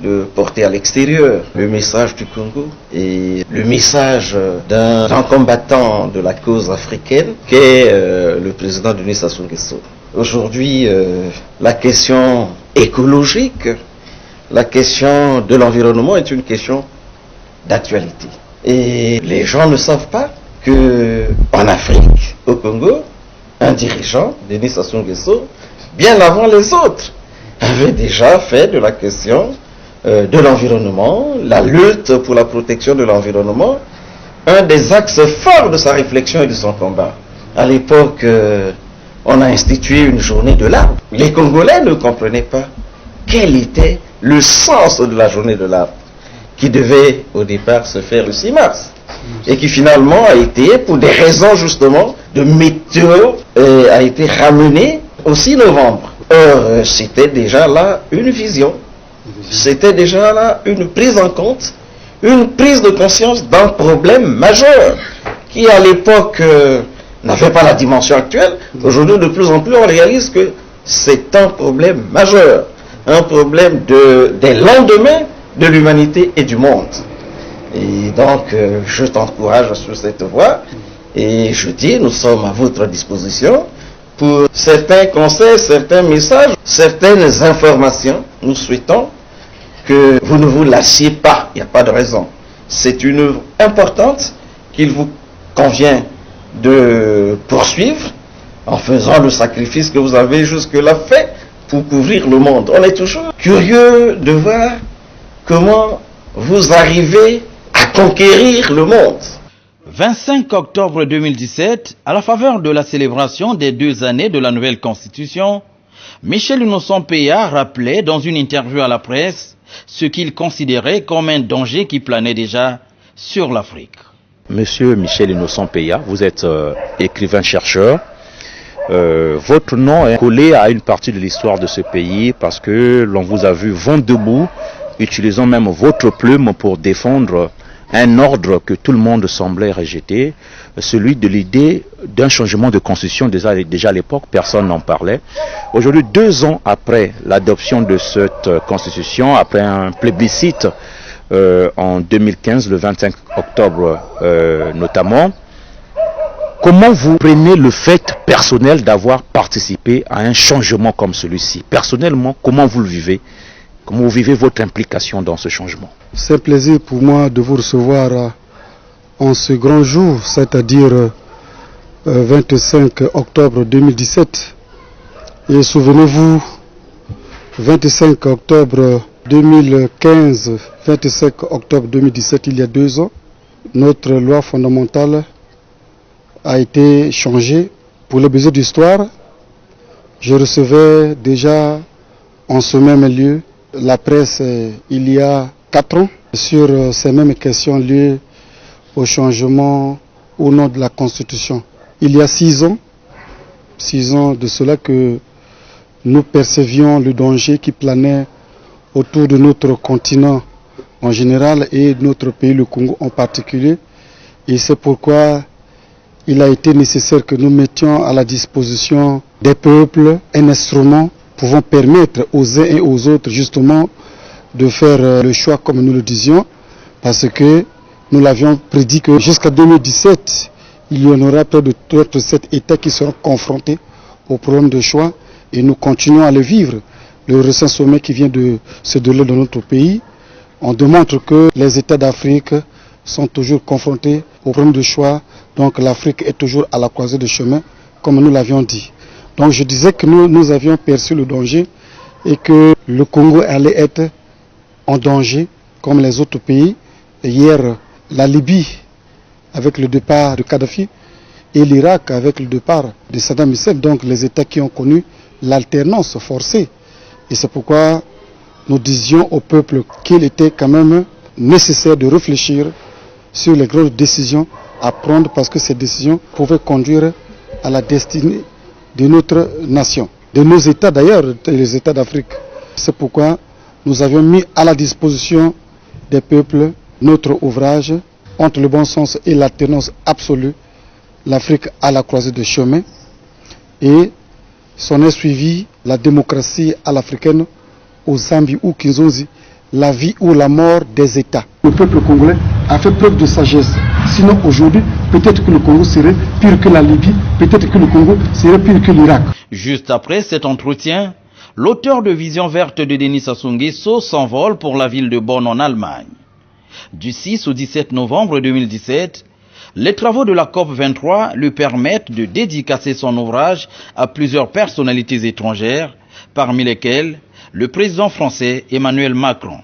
de porter à l'extérieur le message du Congo et le message d'un grand combattant de la cause africaine qu'est le président Denis Sassou Nguesso. Aujourd'hui, la question écologique, la question de l'environnement est une question d'actualité. Et les gens ne savent pas qu'en Afrique, au Congo, un dirigeant, Denis Sassou Nguesso, bien avant les autres, avait déjà fait de la question de l'environnement, la lutte pour la protection de l'environnement, un des axes forts de sa réflexion et de son combat. À l'époque, on a institué une journée de l'arbre. Les Congolais ne comprenaient pas quel était le sens de la journée de l'arbre, qui devait au départ se faire le 6 mars, et qui finalement a été, pour des raisons justement de météo, a été ramenée au 6 novembre. Or, c'était déjà là une vision. C'était déjà là une prise en compte, une prise de conscience d'un problème majeur qui à l'époque n'avait pas la dimension actuelle. Aujourd'hui, de plus en plus, on réalise que c'est un problème majeur, un problème des lendemains de l'humanité et du monde. Et donc, je t'encourage sur cette voie et je dis, nous sommes à votre disposition pour certains conseils, certains messages, certaines informations. Nous souhaitons que vous ne vous lassiez pas, il n'y a pas de raison. C'est une œuvre importante qu'il vous convient de poursuivre en faisant le sacrifice que vous avez jusque-là fait pour couvrir le monde. On est toujours curieux de voir comment vous arrivez à conquérir le monde. 25 octobre 2017, à la faveur de la célébration des 2 années de la nouvelle constitution, Michel Innocent Peya rappelait dans une interview à la presse ce qu'il considérait comme un danger qui planait déjà sur l'Afrique. Monsieur Michel Innocent Peya, vous êtes écrivain-chercheur. Votre nom est collé à une partie de l'histoire de ce pays parce que l'on vous a vu vent debout, utilisant même votre plume pour défendre un ordre que tout le monde semblait rejeter, celui de l'idée d'un changement de constitution. Déjà à l'époque, personne n'en parlait. Aujourd'hui, 2 ans après l'adoption de cette constitution, après un plébiscite en 2015, le 25 octobre notamment. Comment vous prenez le fait personnel d'avoir participé à un changement comme celui-ci? Personnellement, comment vous le vivez? Comment vous vivez votre implication dans ce changement? C'est un plaisir pour moi de vous recevoir en ce grand jour, c'est-à-dire 25 octobre 2017. Et souvenez-vous, 25 octobre 2015, 25 octobre 2017, il y a 2 ans, notre loi fondamentale a été changée. Pour les besoins d'histoire, je recevais déjà en ce même lieu la presse il y a 4 ans sur ces mêmes questions liées au changement au nom de la Constitution. Il y a 6 ans de cela que nous percevions le danger qui planait autour de notre continent en général et de notre pays, le Congo en particulier. Et c'est pourquoi il a été nécessaire que nous mettions à la disposition des peuples un instrument pouvant permettre aux uns et aux autres justement de faire le choix comme nous le disions, parce que nous l'avions prédit que jusqu'à 2017, il y en aura près de 7 États qui seront confrontés au problème de choix et nous continuons à le vivre. Le récent sommet qui vient de se dérouler dans notre pays, on démontre que les États d'Afrique sont toujours confrontés au problème de choix. Donc l'Afrique est toujours à la croisée de chemin, comme nous l'avions dit. Donc je disais que nous avions perçu le danger et que le Congo allait être en danger, comme les autres pays. Et hier, la Libye, avec le départ de Kadhafi, et l'Irak, avec le départ de Saddam Hussein, donc les États qui ont connu l'alternance forcée. Et c'est pourquoi nous disions au peuple qu'il était quand même nécessaire de réfléchir sur les grandes décisions à prendre, parce que ces décisions pouvaient conduire à la destinée de notre nation, de nos États d'ailleurs, les États d'Afrique. C'est pourquoi nous avions mis à la disposition des peuples notre ouvrage entre le bon sens et l'alternance absolue, l'Afrique à la croisée de chemin, et s'en est suivi la démocratie à l'africaine au Zambie ou Kinshasa, la vie ou la mort des États. Le peuple congolais a fait preuve de sagesse. Sinon aujourd'hui, peut-être que le Congo serait pire que la Libye, peut-être que le Congo serait pire que l'Irak. Juste après cet entretien, l'auteur de Vision verte de Denis Sassou Nguesso s'envole pour la ville de Bonn en Allemagne. Du 6 au 17 novembre 2017, les travaux de la COP23 lui permettent de dédicacer son ouvrage à plusieurs personnalités étrangères, parmi lesquelles le président français Emmanuel Macron.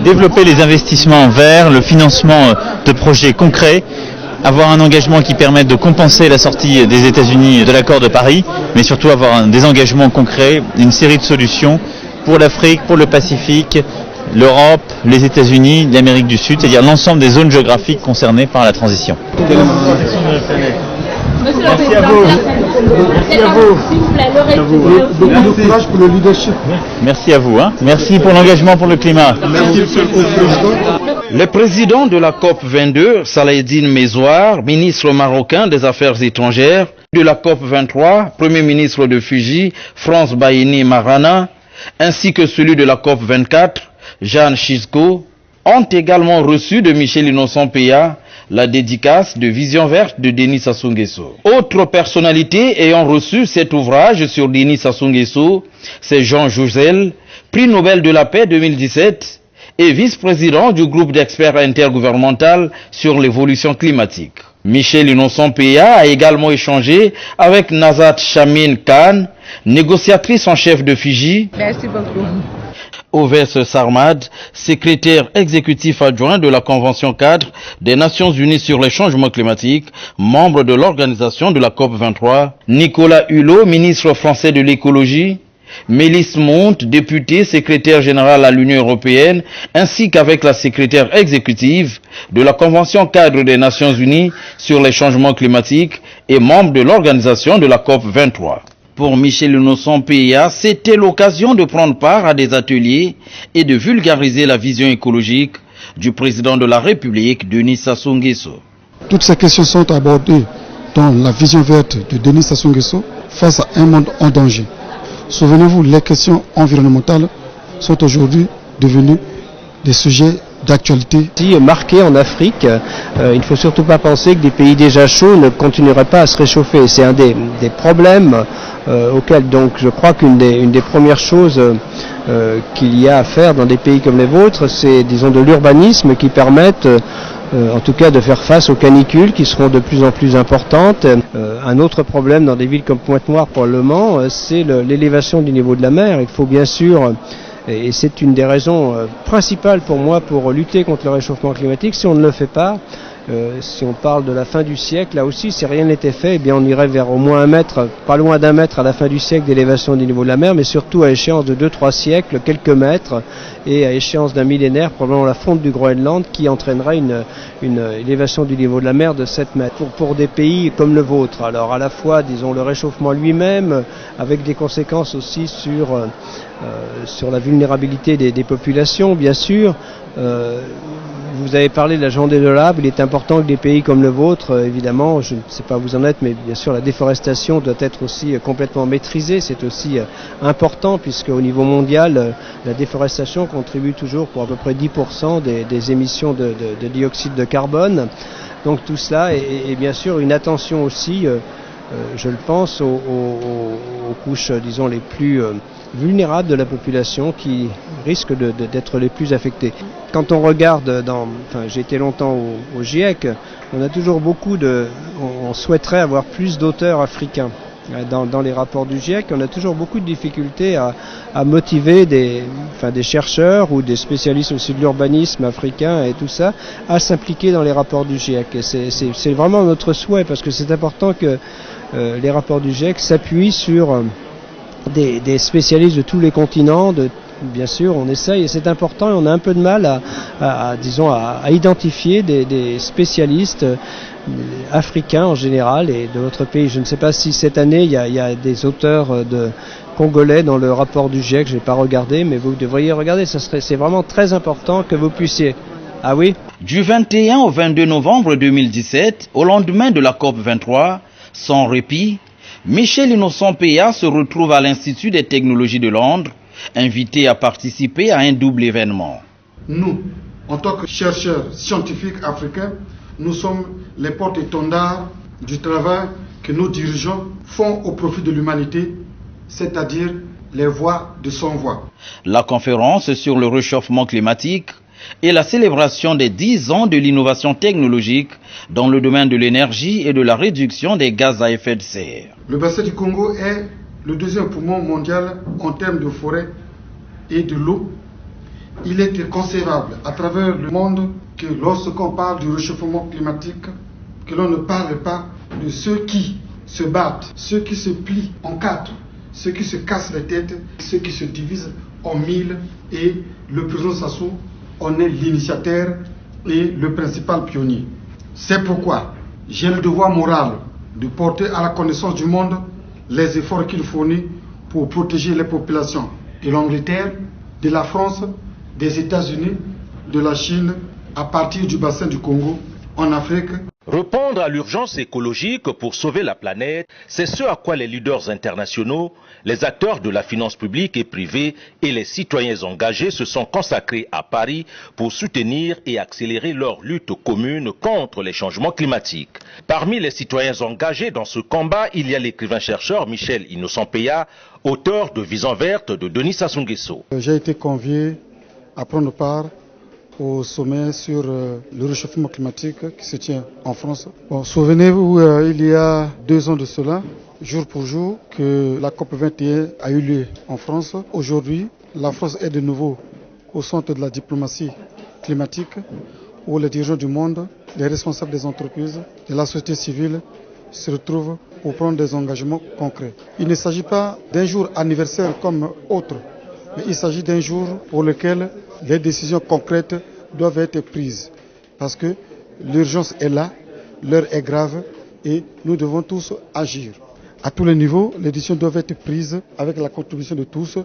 Développer les investissements verts, le financement de projets concrets, avoir un engagement qui permette de compenser la sortie des États-Unis de l'accord de Paris, mais surtout avoir des engagements concrets, une série de solutions pour l'Afrique, pour le Pacifique, l'Europe, les États-Unis, l'Amérique du Sud, c'est-à-dire l'ensemble des zones géographiques concernées par la transition. Merci à vous. Merci à vous. Beaucoup de courage pour le leadership. Merci à vous. Merci pour l'engagement pour le climat. Merci, Monsieur le Président. Le président de la COP22, Saladin Mezouar, ministre marocain des Affaires étrangères, de la COP23, Premier ministre de Fidji, France Baini Marana, ainsi que celui de la COP24, Jeanne Chisco, ont également reçu de Michel Innocent Peya la dédicace de Vision verte de Denis Sassou Nguesso. Autre personnalité ayant reçu cet ouvrage sur Denis Sassou Nguesso, c'est Jean Jouzel, prix Nobel de la paix 2017 et vice-président du groupe d'experts intergouvernemental sur l'évolution climatique. Michel Innocent Peya a également échangé avec Nazat Chamin Khan, négociatrice en chef de Fidji. Merci beaucoup. Ovès Sarmad, secrétaire exécutif adjoint de la Convention cadre des Nations Unies sur les changements climatiques, membre de l'organisation de la COP23, Nicolas Hulot, ministre français de l'écologie, Mélisse Monte, députée secrétaire générale à l'Union européenne, ainsi qu'avec la secrétaire exécutive de la Convention cadre des Nations Unies sur les changements climatiques et membre de l'organisation de la COP23. Pour Michel Innocent Peya, c'était l'occasion de prendre part à des ateliers et de vulgariser la vision écologique du président de la République, Denis Sassou Nguesso. Toutes ces questions sont abordées dans la vision verte de Denis Sassou Nguesso face à un monde en danger. Souvenez-vous, les questions environnementales sont aujourd'hui devenues des sujets d'actualité. Marqué en Afrique, il ne faut surtout pas penser que des pays déjà chauds ne continueraient pas à se réchauffer. C'est un des problèmes auxquels donc je crois qu'une des premières choses qu'il y a à faire dans des pays comme les vôtres, c'est disons de l'urbanisme qui permette en tout cas de faire face aux canicules qui seront de plus en plus importantes. Un autre problème dans des villes comme Pointe-Noire probablement, c'est l'élévation du niveau de la mer. Il faut bien sûr, et c'est une des raisons principales pour moi pour lutter contre le réchauffement climatique, si on ne le fait pas, si on parle de la fin du siècle, là aussi, si rien n'était fait, eh bien on irait vers au moins 1 mètre, pas loin d'1 mètre à la fin du siècle d'élévation du niveau de la mer, mais surtout à échéance de 2-3 siècles, quelques mètres, et à échéance d'un millénaire, probablement la fonte du Groenland, qui entraînera une élévation du niveau de la mer de 7 mètres. Pour des pays comme le vôtre, alors à la fois, disons, le réchauffement lui-même, avec des conséquences aussi sur la vulnérabilité des populations, bien sûr. Vous avez parlé de la journée de l'arbre. Il est important que des pays comme le vôtre, évidemment, je ne sais pas où vous en êtes, mais bien sûr la déforestation doit être aussi complètement maîtrisée. C'est aussi important puisque au niveau mondial, la déforestation contribue toujours pour à peu près 10% des émissions de dioxyde de carbone. Donc tout cela et bien sûr une attention aussi, je le pense, aux couches, disons, les plus vulnérables de la population qui risquent d'être les plus affectées. Quand on regarde, j'ai été longtemps au GIEC, on a toujours on souhaiterait avoir plus d'auteurs africains. Dans les rapports du GIEC, on a toujours beaucoup de difficultés à motiver des chercheurs ou des spécialistes aussi de l'urbanisme africain et tout ça à s'impliquer dans les rapports du GIEC. Et c'est vraiment notre souhait parce que c'est important que les rapports du GIEC s'appuient sur des spécialistes de tous les continents. Bien sûr, on essaye et c'est important et on a un peu de mal à identifier des spécialistes africains en général et de notre pays. Je ne sais pas si cette année il y a des auteurs congolais dans le rapport du GIEC, je n'ai pas regardé, mais vous devriez regarder, c'est vraiment très important que vous puissiez. Ah oui ? Du 21 au 22 novembre 2017, au lendemain de la COP 23, sans répit, Michel Innocent Peya se retrouve à l'Institut des technologies de Londres, invité à participer à un double événement. Nous, en tant que chercheurs scientifiques africains, nous sommes les porte-étendards du travail que nos dirigeants font au profit de l'humanité, c'est-à-dire les voix de sans-voix. La conférence sur le réchauffement climatique et la célébration des 10 ans de l'innovation technologique dans le domaine de l'énergie et de la réduction des gaz à effet de serre. Le bassin du Congo est le deuxième poumon mondial en termes de forêt et de l'eau. Il est concevable à travers le monde que lorsqu'on parle du réchauffement climatique, que l'on ne parle pas de ceux qui se battent, ceux qui se plient en 4, ceux qui se cassent la tête, ceux qui se divisent en 1000 et le président Sassou en est l'initiateur et le principal pionnier. C'est pourquoi j'ai le devoir moral de porter à la connaissance du monde les efforts qu'il fournit pour protéger les populations de l'Angleterre, de la France, des États-Unis, de la Chine, à partir du bassin du Congo, en Afrique. Répondre à l'urgence écologique pour sauver la planète, c'est ce à quoi les leaders internationaux, les acteurs de la finance publique et privée et les citoyens engagés se sont consacrés à Paris pour soutenir et accélérer leur lutte commune contre les changements climatiques. Parmi les citoyens engagés dans ce combat, il y a l'écrivain-chercheur Michel Innocent Peya, auteur de Vision verte de Denis Sassou Nguesso. J'ai été convié à prendre part au sommet sur le réchauffement climatique qui se tient en France. Bon, souvenez-vous, il y a 2 ans de cela, jour pour jour, que la COP 21 a eu lieu en France. Aujourd'hui, la France est de nouveau au centre de la diplomatie climatique, où les dirigeants du monde, les responsables des entreprises, de la société civile se retrouvent pour prendre des engagements concrets. Il ne s'agit pas d'un jour anniversaire comme autre, mais il s'agit d'un jour pour lequel les décisions concrètes doivent être prises. Parce que l'urgence est là, l'heure est grave et nous devons tous agir. À tous les niveaux, les décisions doivent être prises avec la contribution de tous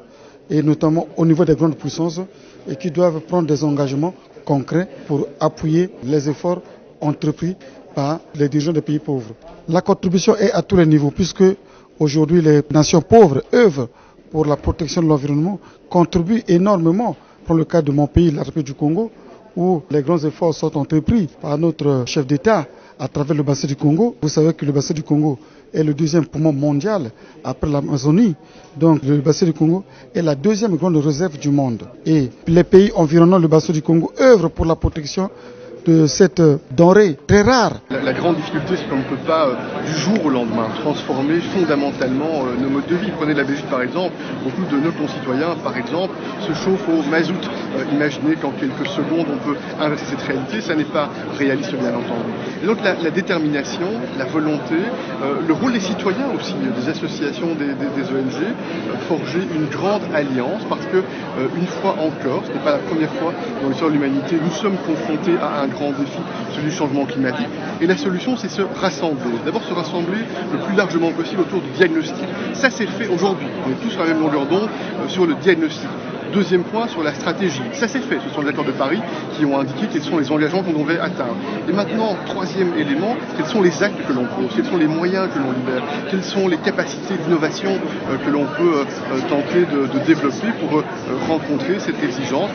et notamment au niveau des grandes puissances et qui doivent prendre des engagements concrets pour appuyer les efforts entrepris par les dirigeants des pays pauvres. La contribution est à tous les niveaux puisque aujourd'hui les nations pauvres œuvrent pour la protection de l'environnement, contribuent énormément. Pour le cas de mon pays, la République du Congo, où les grands efforts sont entrepris par notre chef d'État à travers le bassin du Congo. Vous savez que le bassin du Congo est le deuxième poumon mondial après l'Amazonie. Donc le bassin du Congo est la deuxième grande réserve du monde. Et les pays environnant le bassin du Congo œuvrent pour la protection de cette denrée très rare. La grande difficulté, c'est qu'on ne peut pas, du jour au lendemain, transformer fondamentalement nos modes de vie. Prenez la Belgique par exemple, beaucoup de nos concitoyens, par exemple, se chauffent au mazout. Imaginez qu'en quelques secondes, on peut inverser cette réalité, ça n'est pas réaliste bien entendu. Et donc la détermination, la volonté, le rôle des citoyens aussi, des associations, des ONG, forger une grande alliance, parce que, une fois encore, ce n'est pas la première fois dans l'histoire de l'humanité, nous sommes confrontés à un grand défi, celui du changement climatique. Et la solution, c'est se rassembler. D'abord, se rassembler le plus largement possible autour du diagnostic. Ça, c'est fait aujourd'hui. On est tous sur la même longueur d'onde sur le diagnostic. Deuxième point, sur la stratégie. Ça, c'est fait. Ce sont les accords de Paris qui ont indiqué quels sont les engagements qu'on devrait atteindre. Et maintenant, troisième élément, quels sont les actes que l'on pose, quels sont les moyens que l'on libère, quelles sont les capacités d'innovation que l'on peut tenter de développer pour rencontrer cette exigence.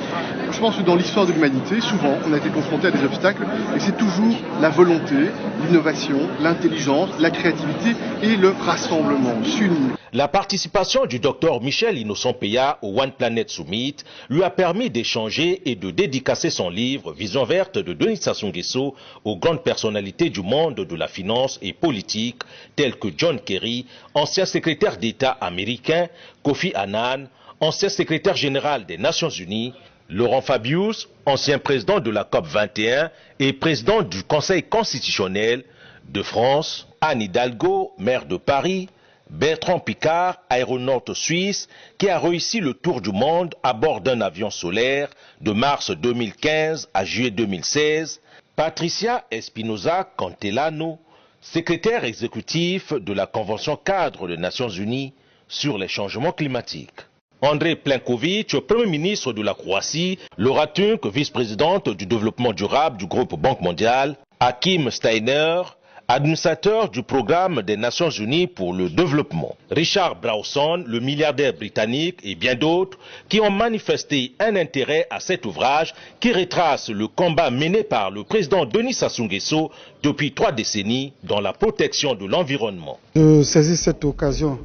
Je pense que dans l'histoire de l'humanité, souvent, on a été confronté à des obstacles, et c'est toujours la volonté, l'innovation, l'intelligence, la créativité et le rassemblement, s'unir. La participation du Dr Michel Innocent Peya au One Planet Summit lui a permis d'échanger et de dédicacer son livre Vision verte de Denis Sassou Nguesso aux grandes personnalités du monde de la finance et politique tels que John Kerry, ancien secrétaire d'État américain, Kofi Annan, ancien secrétaire général des Nations Unies, Laurent Fabius, ancien président de la COP 21 et président du Conseil constitutionnel de France, Anne Hidalgo, maire de Paris, Bertrand Piccard, aéronaute suisse, qui a réussi le tour du monde à bord d'un avion solaire de mars 2015 à juillet 2016, Patricia Espinosa Cantelano, secrétaire exécutif de la Convention cadre des Nations Unies sur les changements climatiques. André Plenković, Premier ministre de la Croatie, Laura Tunk, vice-présidente du développement durable du groupe Banque mondiale, Hakim Steiner, administrateur du programme des Nations Unies pour le développement, Richard Branson, le milliardaire britannique et bien d'autres qui ont manifesté un intérêt à cet ouvrage qui retrace le combat mené par le président Denis Sassou Nguesso depuis 3 décennies dans la protection de l'environnement. Je saisis cette occasion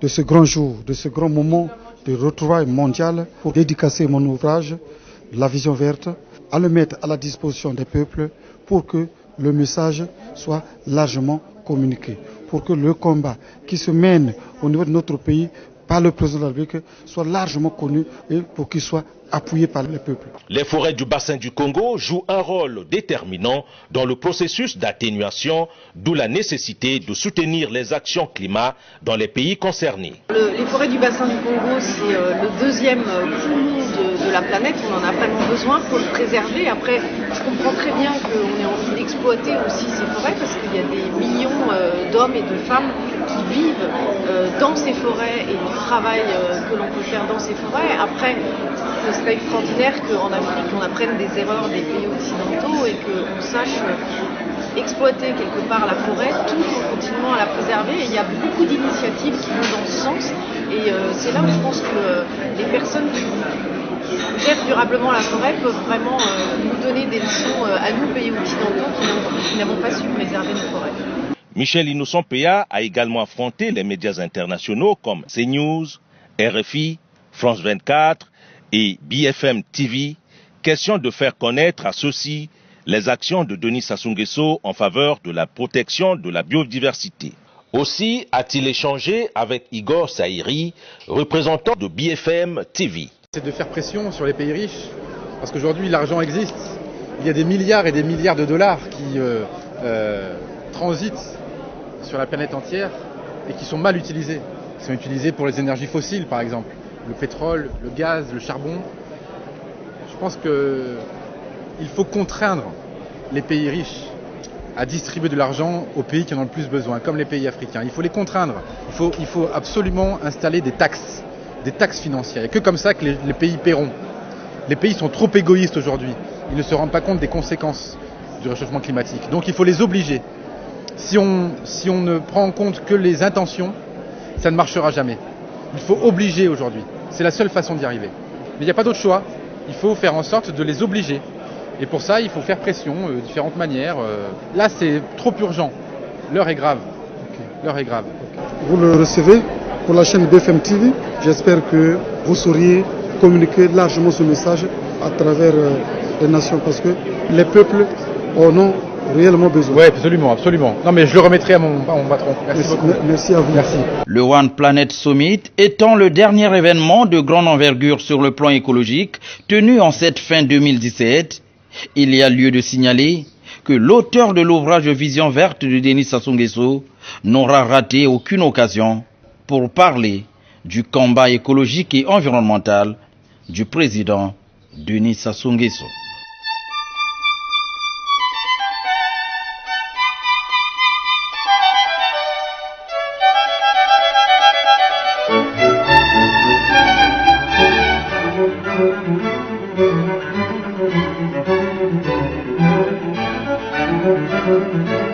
de ce grand jour, de ce grand moment de retrouvailles mondiales pour dédicacer mon ouvrage, La Vision verte, à le mettre à la disposition des peuples pour que le message soit largement communiqué, pour que le combat qui se mène au niveau de notre pays par le président de la République soit largement connu et pour qu'il soit appuyé par les peuples. Les forêts du bassin du Congo jouent un rôle déterminant dans le processus d'atténuation, d'où la nécessité de soutenir les actions climat dans les pays concernés. Les forêts du bassin du Congo, c'est le deuxième poumon de la planète. On en a vraiment besoin, il faut le préserver. Après, je comprends très bien qu'on ait envie d'exploiter aussi ces forêts parce qu'il y a des millions d'hommes et de femmes qui vivent dans ces forêts et du travail que l'on peut faire dans ces forêts. Après, ce serait extraordinaire qu'en Afrique, on apprenne des erreurs des pays occidentaux et qu'on sache exploiter quelque part la forêt tout en continuant à la préserver. Et il y a beaucoup d'initiatives qui vont dans ce sens. Et c'est là où je pense que les personnes qui gèrent durablement la forêt peuvent vraiment nous donner des leçons à nous, pays occidentaux, qui n'avons pas su préserver nos forêts. Michel Innocent Peya a également affronté les médias internationaux comme CNews, RFI, France 24 et BFM TV, question de faire connaître à ceux-ci les actions de Denis Sassou Nguesso en faveur de la protection de la biodiversité. Aussi a-t-il échangé avec Igor Saïri, représentant de BFM TV. C'est de faire pression sur les pays riches, parce qu'aujourd'hui l'argent existe. Il y a des milliards et des milliards de dollars qui transitent sur la planète entière et qui sont mal utilisés. Ils sont utilisés pour les énergies fossiles par exemple, le pétrole, le gaz, le charbon. Je pense qu'il faut contraindre les pays riches à distribuer de l'argent aux pays qui en ont le plus besoin, comme les pays africains. Il faut les contraindre. Il faut absolument installer des taxes financières. Et que comme ça que les pays paieront. Les pays sont trop égoïstes aujourd'hui. Ils ne se rendent pas compte des conséquences du réchauffement climatique. Donc il faut les obliger. Si on ne prend en compte que les intentions, ça ne marchera jamais. Il faut obliger aujourd'hui. C'est la seule façon d'y arriver. Mais il n'y a pas d'autre choix. Il faut faire en sorte de les obliger. Et pour ça, il faut faire pression de différentes manières. Là, c'est trop urgent. L'heure est grave. L'heure est grave. Vous le recevez pour la chaîne BFM TV. J'espère que vous sauriez communiquer largement ce message à travers les nations parce que les peuples en ont réellement besoin. Oui, absolument, absolument. Non, mais je le remettrai à mon patron. Merci beaucoup. Merci à vous. Merci. Le One Planet Summit étant le dernier événement de grande envergure sur le plan écologique tenu en cette fin 2017, il y a lieu de signaler que l'auteur de l'ouvrage Vision verte de Denis Sassou Nguesso n'aura raté aucune occasion pour parler du combat écologique et environnemental du président Denis Sassou Nguesso. Thank you.